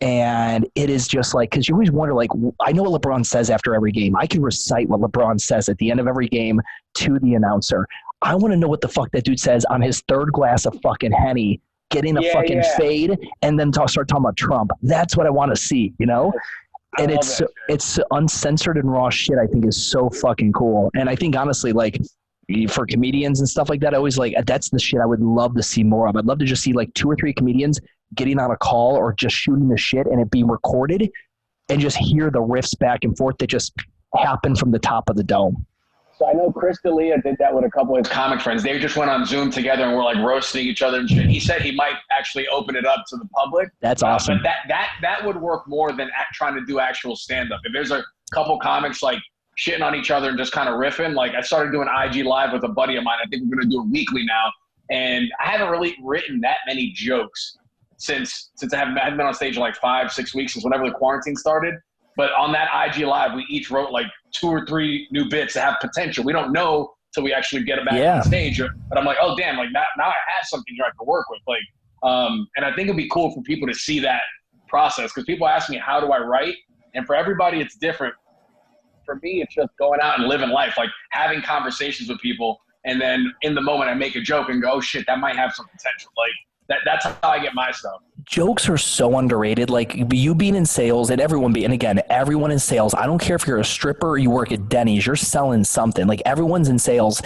And it is just like, because you always wonder, like, I know what LeBron says after every game. I can recite what LeBron says at the end of every game to the announcer. I want to know what the fuck that dude says on his third glass of fucking Henny, getting a fucking fade, and then start talking about Trump. That's what I want to see, And it's uncensored and raw shit, I think, is so fucking cool. And I think, honestly, like, for comedians and stuff like that, I always like, that's the shit I would love to see more of. I'd love to just see like 2 or 3 comedians getting on a call or just shooting the shit and it being recorded and just hear the riffs back and forth that just happen from the top of the dome. So I know Chris D'Elia did that with a couple of his comic friends. They just went on Zoom together and were like roasting each other and shit. He said he might actually open it up to the public. That's awesome. But that would work more than trying to do actual stand-up. If there's a couple comics like shitting on each other and just kind of riffing, like I started doing IG Live with a buddy of mine. I think we're going to do it weekly now. And I haven't really written that many jokes since I haven't been on stage in like 5-6 weeks, since whenever the quarantine started. But on that IG Live, we each wrote like 2 or 3 new bits that have potential. We don't know till we actually get it back on stage. But I'm like, oh damn, like now I have something here I can work with. Like, and I think it'd be cool for people to see that process, because people ask me, how do I write? And for everybody, it's different. For me, it's just going out and living life, like having conversations with people. And then in the moment I make a joke and go, oh shit, that might have some potential. Like that's how I get my stuff. Jokes are so underrated. Like you being in sales and everyone in sales, I don't care if you're a stripper or you work at Denny's, you're selling something. Like everyone's in sales.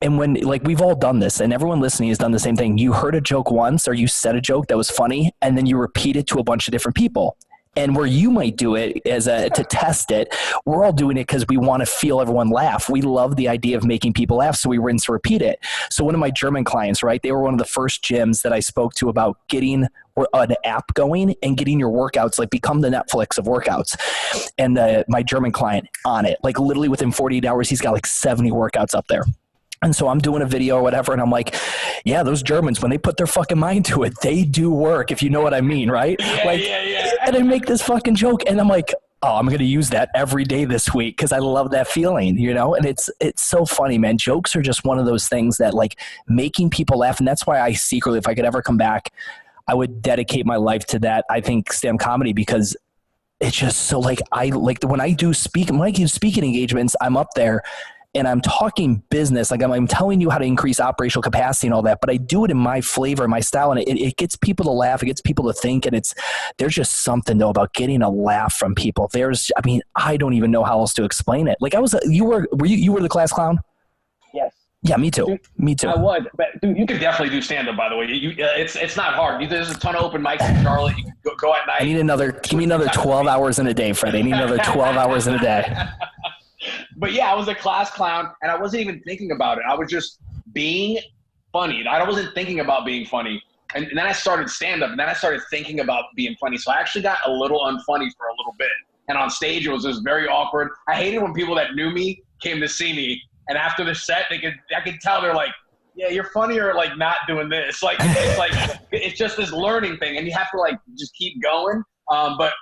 And when, like, we've all done this and everyone listening has done the same thing. You heard a joke once or you said a joke that was funny and then you repeat it to a bunch of different people. And where you might do it to test it, we're all doing it because we want to feel everyone laugh. We love the idea of making people laugh, so we rinse and repeat it. So one of my German clients, right, they were one of the first gyms that I spoke to about getting an app going and getting your workouts, like become the Netflix of workouts. And my German client on it, like literally within 48 hours, he's got like 70 workouts up there. And so I'm doing a video or whatever, and I'm like, yeah, those Germans, when they put their fucking mind to it, they do work, if you know what I mean, right? Yeah. And I make this fucking joke, and I'm like, oh, I'm going to use that every day this week because I love that feeling, you know? And it's so funny, man. Jokes are just one of those things that, like, making people laugh, and that's why I secretly, if I could ever come back, I would dedicate my life to that, I think, stand-up comedy, because it's just so, like, when I do speaking engagements, I'm up there, and I'm talking business, like I'm telling you how to increase operational capacity and all that, but I do it in my flavor, my style, and it gets people to laugh, it gets people to think, and there's just something though about getting a laugh from people. I don't even know how else to explain it. Like you were the class clown? Yes. Yeah, me too. Dude, me too. I was, but dude, you could definitely do stand up. By the way, it's not hard. There's a ton of open mics in Charlotte. You can go at night. Give me another 12 hours in a day, Fred. I need another 12 hours in a day. But yeah, I was a class clown, and I wasn't even thinking about it. I was just being funny. I wasn't thinking about being funny. And then I started stand-up, and then I started thinking about being funny. So I actually got a little unfunny for a little bit. And on stage, it was just very awkward. I hated when people that knew me came to see me, and after the set, I could tell they're like, yeah, you're funnier like not doing this. Like it's just this learning thing, and you have to like just keep going. But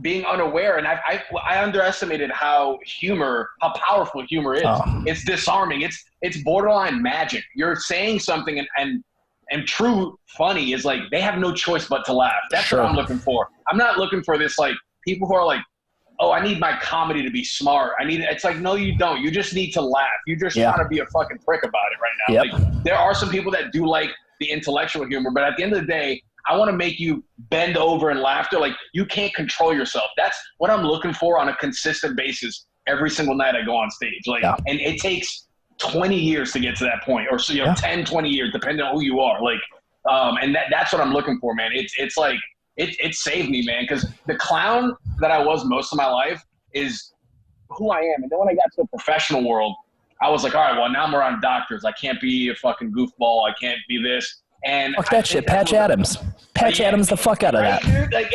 being unaware, and I underestimated how powerful humor is. Oh. It's disarming. It's borderline magic. You're saying something, and true funny is like they have no choice but to laugh. That's what I'm looking for. I'm not looking for this like people who are like, oh, I need my comedy to be smart. It's like, no, you don't. You just need to laugh. You just trying to be a fucking prick about it right now. Yep. Like, there are some people that do like the intellectual humor, but at the end of the day, I want to make you bend over in laughter. Like, you can't control yourself. That's what I'm looking for on a consistent basis every single night I go on stage. Like, and it takes 20 years to get to that point, or 10, 20 years, depending on who you are. Like, and that's what I'm looking for, man. It's like, it saved me, man. Cause the clown that I was most of my life is who I am. And then when I got to the professional world, I was like, all right, well, now I'm around doctors. I can't be a fucking goofball. I can't be this. And fuck that shit. Patch Adams. Patch Adams the fuck out of that. Dude? Like,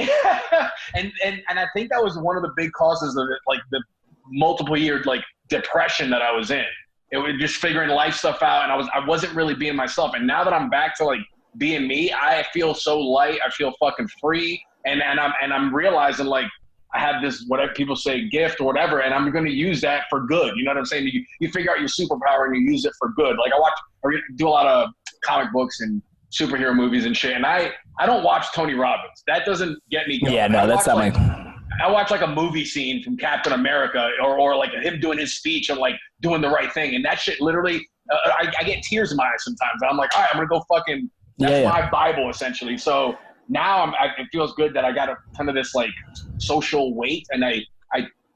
and I think that was one of the big causes of it, like the multiple year like depression that I was in. It was just figuring life stuff out, and I wasn't really being myself. And now that I'm back to like being me, I feel so light. I feel fucking free, and I'm realizing like I have this whatever people say gift or whatever, and I'm going to use that for good. You know what I'm saying? You figure out your superpower and you use it for good. Like I do a lot of comic books and superhero movies and shit, and I don't watch Tony Robbins. That doesn't get me going. Yeah, no, that's not like, I watch like a movie scene from Captain America or like him doing his speech and like doing the right thing, and that shit literally I get tears in my eyes sometimes. I'm like, all right, I'm gonna go fucking that's my Bible essentially. So now it feels good that I got a ton of this like social weight, and I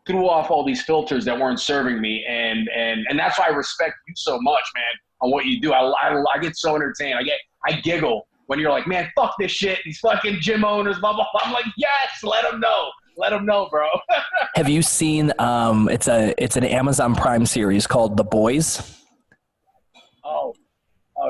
threw off all these filters that weren't serving me, and that's why I respect you so much, man, on what you do. I get so entertained. I giggle when you're like, man, fuck this shit. These fucking gym owners, blah, blah, blah. I'm like, yes, let them know. Let them know, bro. Have you seen, it's an Amazon Prime series called The Boys? Oh,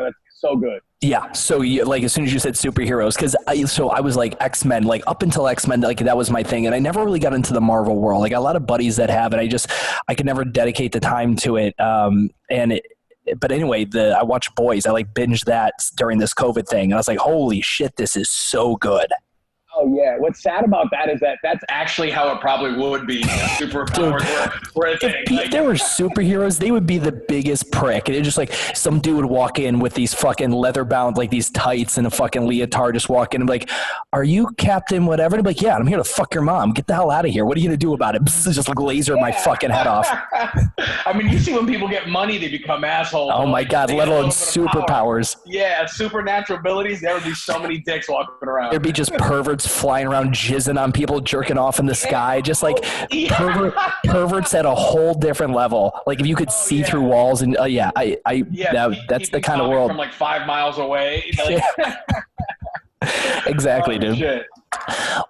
that's so good. Yeah. So like as soon as you said superheroes, because I was like X-Men, like up until X-Men, like that was my thing. And I never really got into the Marvel world. Like a lot of buddies that have it. I could never dedicate the time to it. But anyway, I watched Boys. I like binged that during this COVID thing. And I was like, holy shit, this is so good. Oh, yeah. What's sad about that is that's actually how it probably would be. Superpowers were a thing. If there were superheroes, they would be the biggest prick. And it's just like some dude would walk in with these fucking leather bound, like these tights and a fucking leotard, just walk in and be like, are you Captain whatever? And I'm like, yeah, I'm here to fuck your mom. Get the hell out of here. What are you going to do about it? Just like laser my fucking head off. I mean, you see when people get money, they become assholes. Oh my God, let alone superpowers. Yeah, supernatural abilities. There would be so many dicks walking around. There'd be just perverts flying around jizzing on people, jerking off in the sky, just like perverts at a whole different level. Like if you could see through walls and that's the kind of world from like 5 miles away. Exactly, dude. Shit.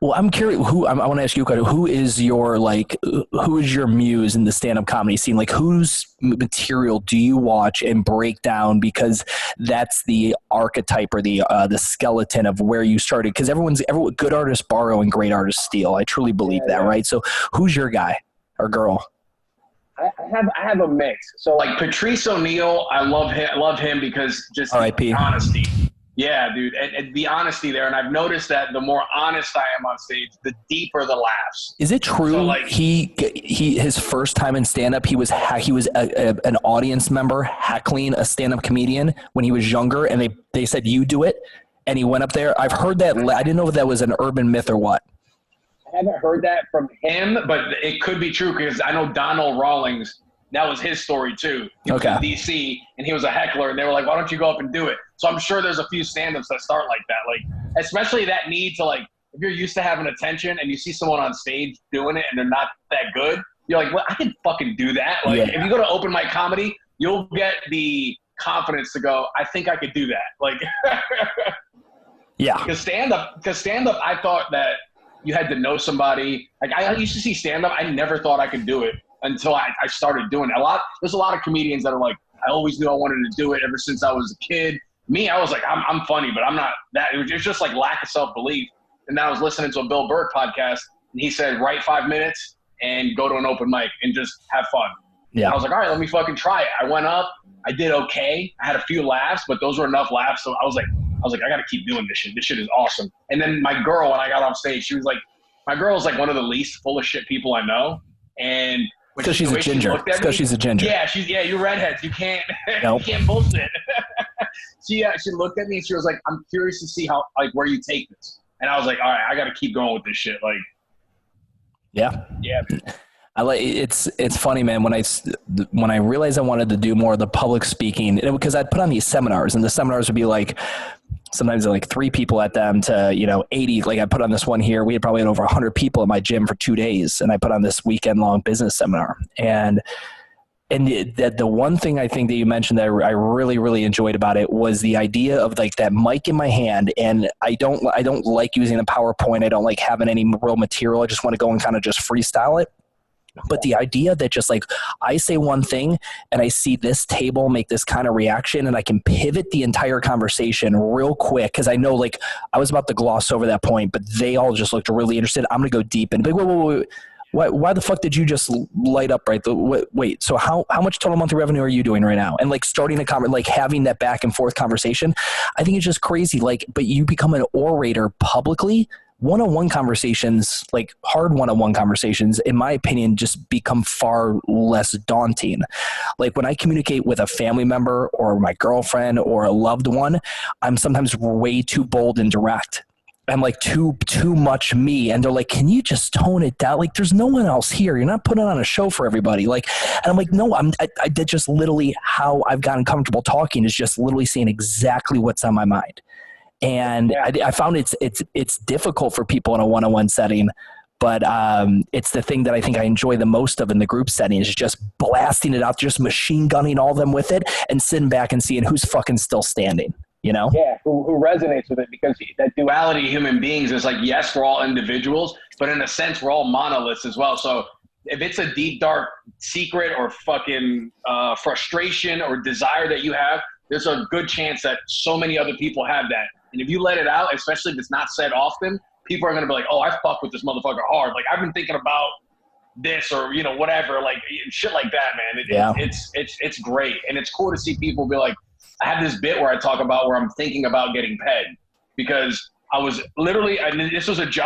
Well, I'm curious. I want to ask you a question. Who is your muse in the stand-up comedy scene? Like, whose material do you watch and break down? Because that's the archetype or the skeleton of where you started. Because everyone, good artists borrow and great artists steal. I truly believe that, right? So, who's your guy or girl? I have a mix. So like Patrice O'Neal, I love him because just R.I.P. honesty. Yeah, dude, and the honesty there. And I've noticed that the more honest I am on stage, the deeper the laughs. Is it true? So like, he his first time in stand-up, he was an audience member heckling a stand-up comedian when he was younger, and they said, "You do it," and he went up there. I've heard that. I didn't know if that was an urban myth or what. I haven't heard that from him, but it could be true because I know Donald Rawlings. That was his story too. He was in DC and he was a heckler, and they were like, "Why don't you go up and do it?" So I'm sure there's a few stand-ups that start like that, like especially that need to like if you're used to having attention and you see someone on stage doing it and they're not that good, you're like, "Well, I can fucking do that." Like if you go to open mic comedy, you'll get the confidence to go, "I think I could do that." Like, yeah, because stand-up, I thought that you had to know somebody. Like I used to see stand-up, I never thought I could do it until I started doing it. There's a lot of comedians that are like, I always knew I wanted to do it ever since I was a kid. Me, I was like, I'm funny, but I'm not that. It was just like lack of self-belief. And then I was listening to a Bill Burr podcast, and he said, write 5 minutes and go to an open mic and just have fun. Yeah. I was like, all right, let me fucking try it. I went up, I did okay. I had a few laughs, but those were enough laughs. So I was like, I got to keep doing this shit. This shit is awesome. And then my girl, when I got off stage, she was like, my girl is like one of the least full of shit people I know. And because she's a ginger. Because she's a ginger. Yeah, you redheads. You can't, nope. You can't bullshit. She looked at me and she was like, I'm curious to see how, like, where you take this. And I was like, all right, I got to keep going with this shit. Like, yeah. Man. I like it's funny, man. When I realized I wanted to do more of the public speaking, because I'd put on these seminars, and the seminars would be like sometimes like 3 people at them to 80. Like I put on this one here, we had probably had over 100 people in my gym for 2 days, and I put on this weekend long business seminar. And the one thing I think that you mentioned that I really, really enjoyed about it was the idea of like that mic in my hand. And I don't like using a PowerPoint. I don't like having any real material. I just want to go and kind of just freestyle it. But the idea that just like I say one thing and I see this table make this kind of reaction, and I can pivot the entire conversation real quick because I know like I was about to gloss over that point, but they all just looked really interested. I'm going to go deep and be like, wait. Why the fuck did you just light up right? Wait, so how much total monthly revenue are you doing right now? And like starting like having that back and forth conversation, I think it's just crazy. Like, but you become an orator publicly. One-on-one conversations, like hard one-on-one conversations, in my opinion, just become far less daunting. Like when I communicate with a family member or my girlfriend or a loved one, I'm sometimes way too bold and direct. I'm like too much me. And they're like, can you just tone it down? Like there's no one else here. You're not putting on a show for everybody. Like, and I'm like, no, I did just literally how I've gotten comfortable talking is just literally saying exactly what's on my mind. And I found it's difficult for people in a one-on-one setting, but it's the thing that I think I enjoy the most of in the group setting is just blasting it out, just machine gunning all of them with it and sitting back and seeing who's fucking still standing, Yeah, who resonates with it, because that duality of human beings is like, yes, we're all individuals, but in a sense, we're all monoliths as well. So if it's a deep, dark secret or fucking frustration or desire that you have, there's a good chance that so many other people have that. And if you let it out, especially if it's not said often, people are going to be like, oh, I fuck with this motherfucker hard. Like, I've been thinking about this or, whatever, like shit like that, man. It's great. And it's cool to see people be like, I have this bit where I talk about where I'm thinking about getting pegged, because I was literally, I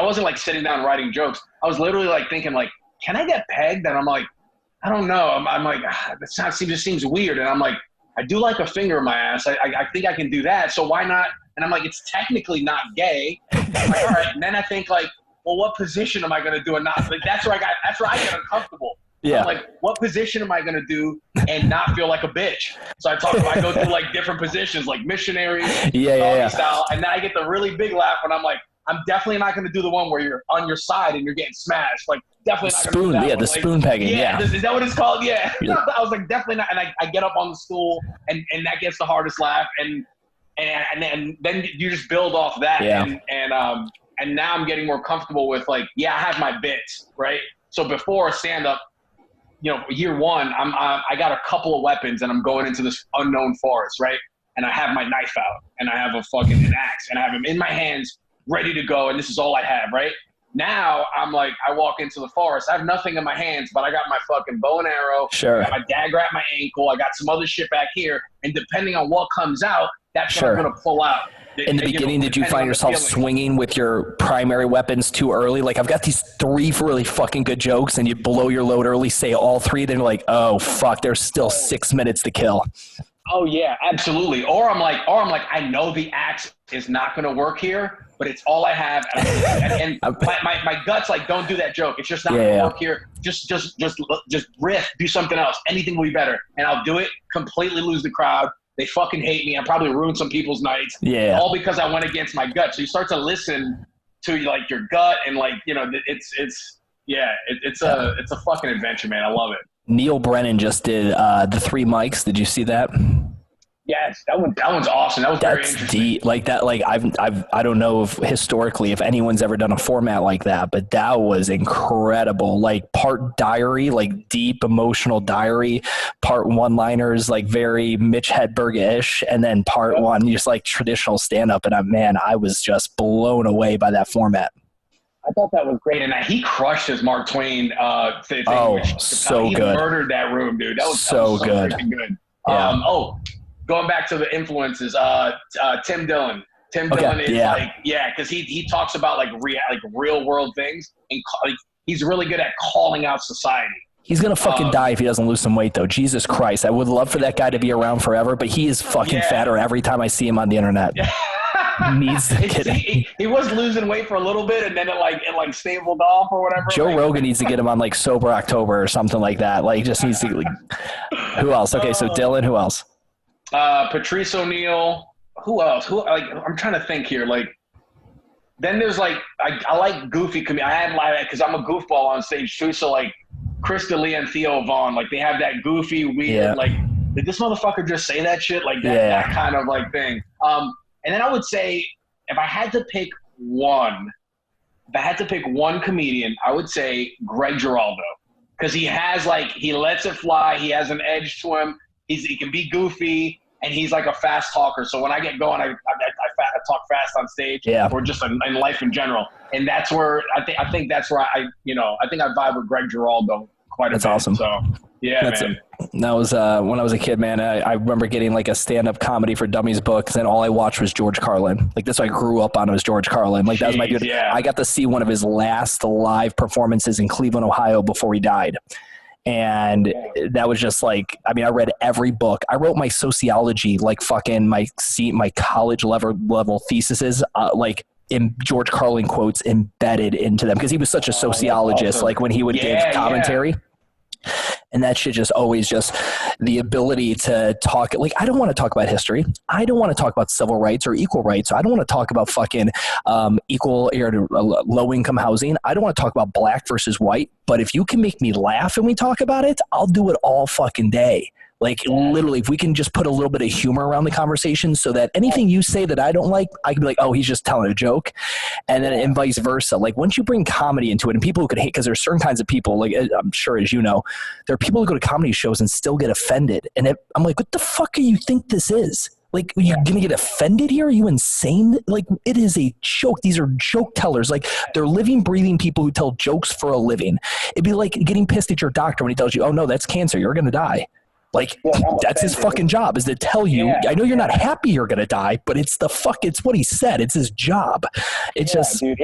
wasn't like sitting down writing jokes. I was literally like thinking like, can I get pegged? And I'm like, I don't know. I'm like, it just seems weird. And I'm like, I do like a finger in my ass. I think I can do that. So why not? And I'm like, it's technically not gay. I'm like, all right. And then I think like, well, what position am I going to do? And not like, that's where I get uncomfortable. Yeah. I'm like, what position am I going to do and not feel like a bitch? So I go through like different positions, like missionary, style. And then I get the really big laugh when I'm like, I'm definitely not going to do the one where you're on your side and you're getting smashed. Like, definitely not going to do that one. The spoon pegging. Yeah. Is that what it's called? Yeah. I was like, definitely not. And I get up on the stool and that gets the hardest laugh. And then you just build off that. Yeah. And now I'm getting more comfortable with like, I have my bits, right? So before stand up, year one, I got a couple of weapons and I'm going into this unknown forest, right? And I have my knife out and I have an axe and I have them in my hands ready to go. And this is all I have, right? Now I'm like, I walk into the forest. I have nothing in my hands, but I got my fucking bow and arrow. Sure. I got my dagger at my ankle. I got some other shit back here. And depending on what comes out, that's what I'm going to pull out. In the beginning, did you find yourself swinging with your primary weapons too early? Like, I've got these 3 really fucking good jokes, and you blow your load early, say all 3, then you're like, oh, fuck, there's still 6 minutes to kill. Oh, yeah, absolutely. Or I'm like, I know the axe is not going to work here, but it's all I have. And my gut's like, don't do that joke. It's just not going to work here. Just riff, do something else. Anything will be better. And I'll do it, completely lose the crowd. They fucking hate me. I probably ruined some people's nights. Yeah. All because I went against my gut. So you start to listen to like your gut, and like, you know, it's a fucking adventure, man. I love it. Neil Brennan just did the 3 mics. Did you see that? Yes, that one's awesome. That was very interesting. Deep. Like that, like I don't know if historically if anyone's ever done a format like that, but that was incredible. Like part diary, like deep emotional diary, part one-liners, like very Mitch Hedberg-ish, and then part one just like traditional stand-up. And I was just blown away by that format. I thought that was great, and he crushed his Mark Twain thing. So he good. Murdered that room, dude. That was so good. Good. Yeah. Going back to the influences, Tim Dillon. Tim Dillon is because he talks about like real world things, and like he's really good at calling out society. He's gonna fucking die if he doesn't lose some weight, though. Jesus Christ, I would love for that guy to be around forever, but he is fucking fatter every time I see him on the internet. Yeah. Needs to get he was losing weight for a little bit, and then it stabled off or whatever. Joe Rogan needs to get him on like Sober October or something like that. Like, just needs to. Who else? Okay, so Dylan. Who else? Patrice O'Neill. Who else? I'm trying to think here. Like, then there's like I like goofy comedians. I had like because I'm a goofball on stage too. So like Chris D'Elia and Theo Vaughn, like they have that goofy, weird, like did this motherfucker just say that shit? Like that kind of like thing. And then I would say if I had to pick one comedian, I would say Greg Giraldo, because he has he lets it fly. He has an edge to him. He can be goofy, and he's like a fast talker. So when I get going, I talk fast on stage, or just in life in general. And that's where I think that's where I think I vibe with Greg Giraldo quite a bit. That's awesome. So man. That was when I was a kid, man. I remember getting like a stand-up comedy for dummies book, and all I watched was George Carlin. Like, that's what I grew up on, was George Carlin. Like, that was my dude. Yeah. I got to see one of his last live performances in Cleveland, Ohio before he died. And that was just like, I mean, I read every book. I wrote my sociology, like fucking my college level theses, like in George Carlin quotes embedded into them, because he was such a sociologist. Awesome. Like when he would give commentary. And that shit just always just the ability to talk. Like, I don't want to talk about history. I don't want to talk about civil rights or equal rights. I don't want to talk about fucking equal or low income housing. I don't want to talk about black versus white. But if you can make me laugh and we talk about it, I'll do it all fucking day. Like, literally, if we can just put a little bit of humor around the conversation so that anything you say that I don't like, I can be like, oh, he's just telling a joke. And then and vice versa. Like, once you bring comedy into it, and people who could hate, because there's certain kinds of people, like I'm sure as you know, there are people who go to comedy shows and still get offended. And I'm like, what the fuck do you think this is? Like, are you going to get offended here? Are you insane? Like, it is a joke. These are joke tellers. Like, they're living, breathing people who tell jokes for a living. It'd be like getting pissed at your doctor when he tells you, oh, no, that's cancer. You're going to die. Like, that's his fucking job, is to tell you, I know you're not happy you're going to die, but it's it's what he said. It's his job. It's just. Dude,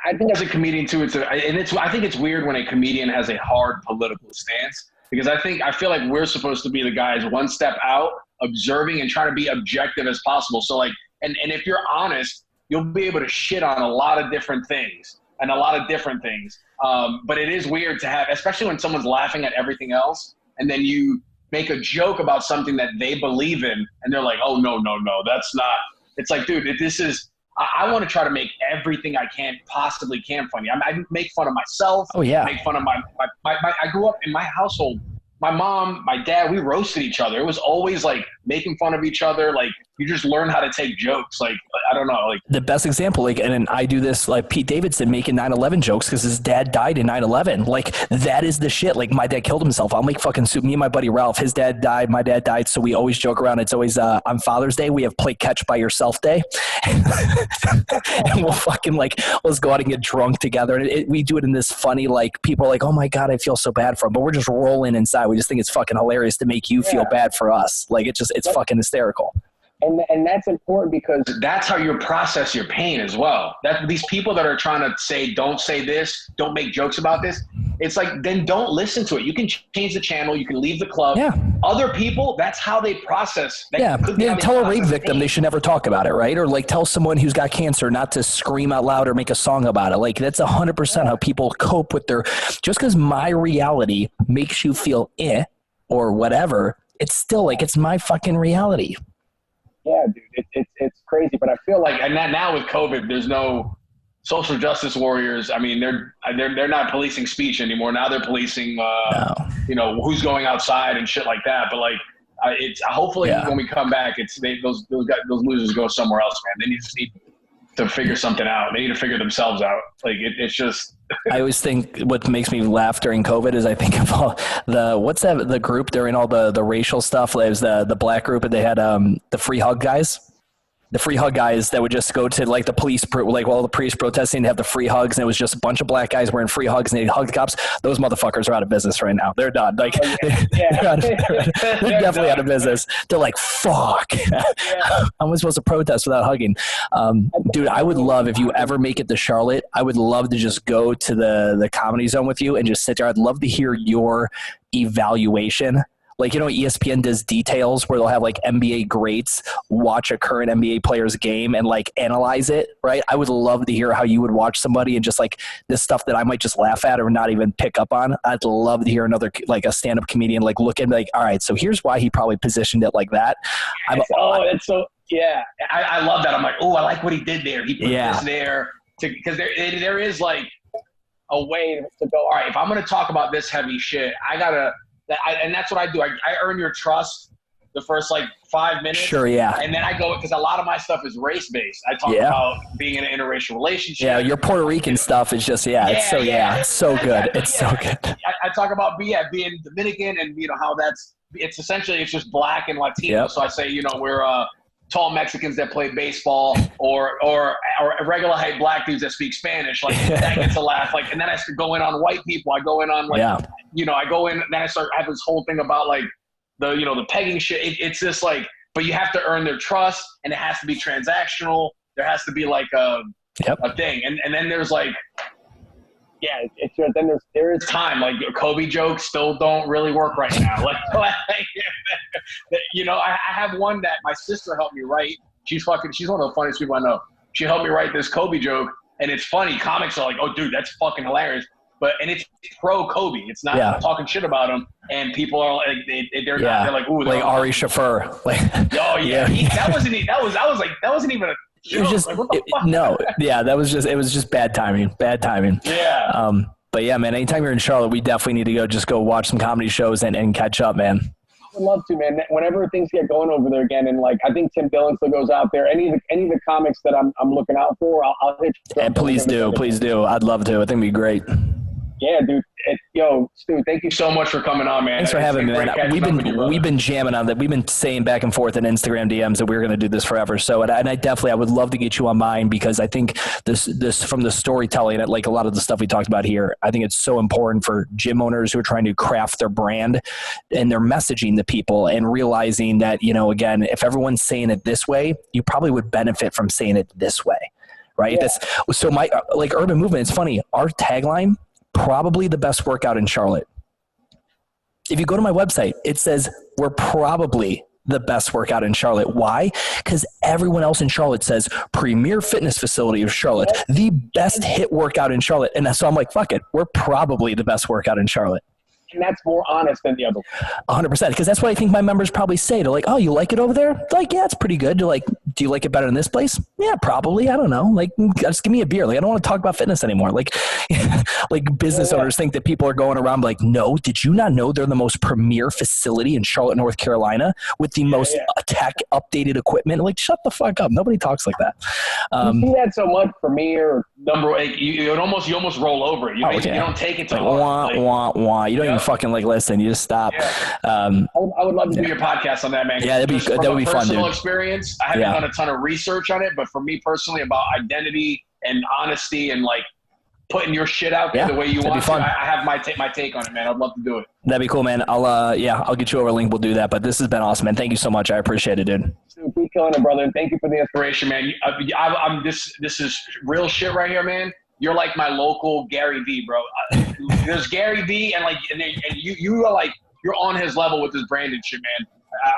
I think as a comedian too, I think it's weird when a comedian has a hard political stance, because I feel like we're supposed to be the guys one step out, observing and trying to be objective as possible. So like, and if you're honest, you'll be able to shit on a lot of different things. But it is weird to have, especially when someone's laughing at everything else, and then you make a joke about something that they believe in, and they're like, oh, no, that's not. It's like, dude, this is, I want to try to make everything I possibly can funny. I make fun of myself. Oh, yeah. Make fun of my I grew up in my household. My mom, my dad, we roasted each other. It was always like making fun of each other. Like you just learn how to take jokes. Like, I don't know, like the best example, like, and I do this, like Pete Davidson making 9/11 jokes because his dad died in 9/11. Like, that is the shit. Like, my dad killed himself. I'll make fucking soup. Me and my buddy Ralph, his dad died, my dad died, so we always joke around. It's always on Father's Day we have play catch by yourself day, and we'll fucking like let's go out and get drunk together. And we do it in this funny, like, people are like, oh my god, I feel so bad for him, but we're just rolling inside. We just think it's fucking hilarious to make you feel bad for us. Like, it's fucking hysterical. And that's important because that's how you process your pain as well. That these people that are trying to say, don't say this, don't make jokes about this. It's like, then don't listen to it. You can change the channel. You can leave the club. Yeah. Other people, that's how they process. Tell a rape victim they should never talk about it, right? Or like tell someone who's got cancer not to scream out loud or make a song about it. Like, that's 100% how people cope with their, just because my reality makes you feel or whatever, it's still like, it's my fucking reality. Yeah, dude, it's crazy, but I feel like, and now with COVID, there's no social justice warriors. I mean, they're not policing speech anymore. Now they're policing, you know, who's going outside and shit like that. But like, it's hopefully when we come back, those losers go somewhere else, man. They just need to figure something out. They need to figure themselves out. Like, it's just. I always think what makes me laugh during COVID is I think of all the group during all the racial stuff. It was the black group, and they had the free hug guys. The free hug guys that would just go to like the police, like all the police protesting, have the free hugs, and it was just a bunch of black guys wearing free hugs, and they'd hug the cops. Those motherfuckers are out of business right now. They're done. Like, they're definitely out of business. They're like, fuck. How am I supposed to protest without hugging? Dude, I would love, if you ever make it to Charlotte, I would love to just go to the Comedy Zone with you and just sit there. I'd love to hear your evaluation. Like, you know, ESPN does details where they'll have like NBA greats watch a current NBA player's game and like analyze it, right? I would love to hear how you would watch somebody and just like this stuff that I might just laugh at or not even pick up on. I'd love to hear another, like a stand-up comedian, like look and be like, all right, so here's why he probably positioned it like that. that's so, yeah. I love that. I'm like, oh, I like what he did there. He put this there because there is like a way to go, all right, if I'm going to talk about this heavy shit, and that's what I do. I earn your trust the first like 5 minutes. Sure, yeah. And then I go, because a lot of my stuff is race-based. I talk about being in an interracial relationship. Yeah, your Puerto Rican stuff is just, it's so good. It's so good. I talk about being Dominican and, you know, how it's essentially just black and Latino. Yep. So I say, you know, we're tall Mexicans that play baseball or regular height black dudes that speak Spanish. Like, that gets a laugh. Like, and then I start going on white people. I go in on like, you know, I go in, then I have this whole thing about like the pegging shit. It's just like, but you have to earn their trust, and it has to be transactional. There has to be like a thing. And then there's like, then there is time. Like, Kobe jokes still don't really work right now. Like you know, I have one that my sister helped me write. She's one of the funniest people I know. She helped me write this Kobe joke, and it's funny. Comics are like, oh, dude, that's fucking hilarious. And it's pro Kobe. It's not talking shit about him. And people are like, they're not. They're like, ooh, like Ari Shaffir. Like, oh yeah, that wasn't even a. It was just like, what the fuck? It was just bad timing. Yeah. But yeah, man, anytime you're in Charlotte, we definitely need to just go watch some comedy shows and catch up, man. I would love to, man. Whenever things get going over there again, and like I think Tim Dillon still goes out there. Any of the comics that I'm looking out for, I'll hit you. And please do. I'd love to. I think it'd be great. Yeah, dude. Yo, Stu, thank you so much for coming on, man. Thanks for having me, man. We've been jamming on that. We've been saying back and forth in Instagram DMs that we were going to do this forever. So, and I would love to get you on mine, because I think this from the storytelling, like a lot of the stuff we talked about here, I think it's so important for gym owners who are trying to craft their brand and their messaging to people, and realizing that, you know, again, if everyone's saying it this way, you probably would benefit from saying it this way, right? Yeah. So my like Urban Movement. It's funny. Our tagline. Probably the best workout in Charlotte. If you go to my website, it says we're probably the best workout in Charlotte. Why? Because everyone else in Charlotte says premier fitness facility of Charlotte, the best hit workout in Charlotte. And so I'm like, fuck it. We're probably the best workout in Charlotte. And that's more honest than the other 100%. Because that's what I think my members probably say. They're like, oh, you like it over there? They're like, yeah, it's pretty good. They're like, do you like it better than this place? Yeah, probably. I don't know. Like, just give me a beer. Like, I don't want to talk about fitness anymore. Like, like business owners think that people are going around like, no, did you not know they're the most premier facility in Charlotte, North Carolina with the most tech updated equipment? Like, shut the fuck up. Nobody talks like that. You see that so much, premier. Number 8, you almost roll over it. You don't take it to heart. Wah. You don't even fucking like listen. You just stop. I would love to do your podcast on that, man. Yeah, that would be fun, dude. Personal experience. I haven't done a ton of research on it, but for me personally, about identity and honesty and like putting your shit out there the way you want to. I have my take on it, man. I'd love to do it. That'd be cool, man. I'll get you over a link. We'll do that. But this has been awesome, man. Thank you so much. I appreciate it, dude. Keep killing it, brother. Thank you for the inspiration, man. This is real shit right here, man. You're like my local Gary V, bro. There's Gary V, and you are like, you're on his level with this branded shit, man.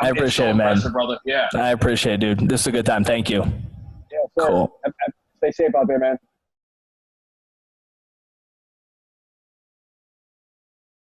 I appreciate it, man. Brother. Yeah. I appreciate it, dude. This is a good time. Thank you. Yeah, sir. Cool. Stay safe out there, man.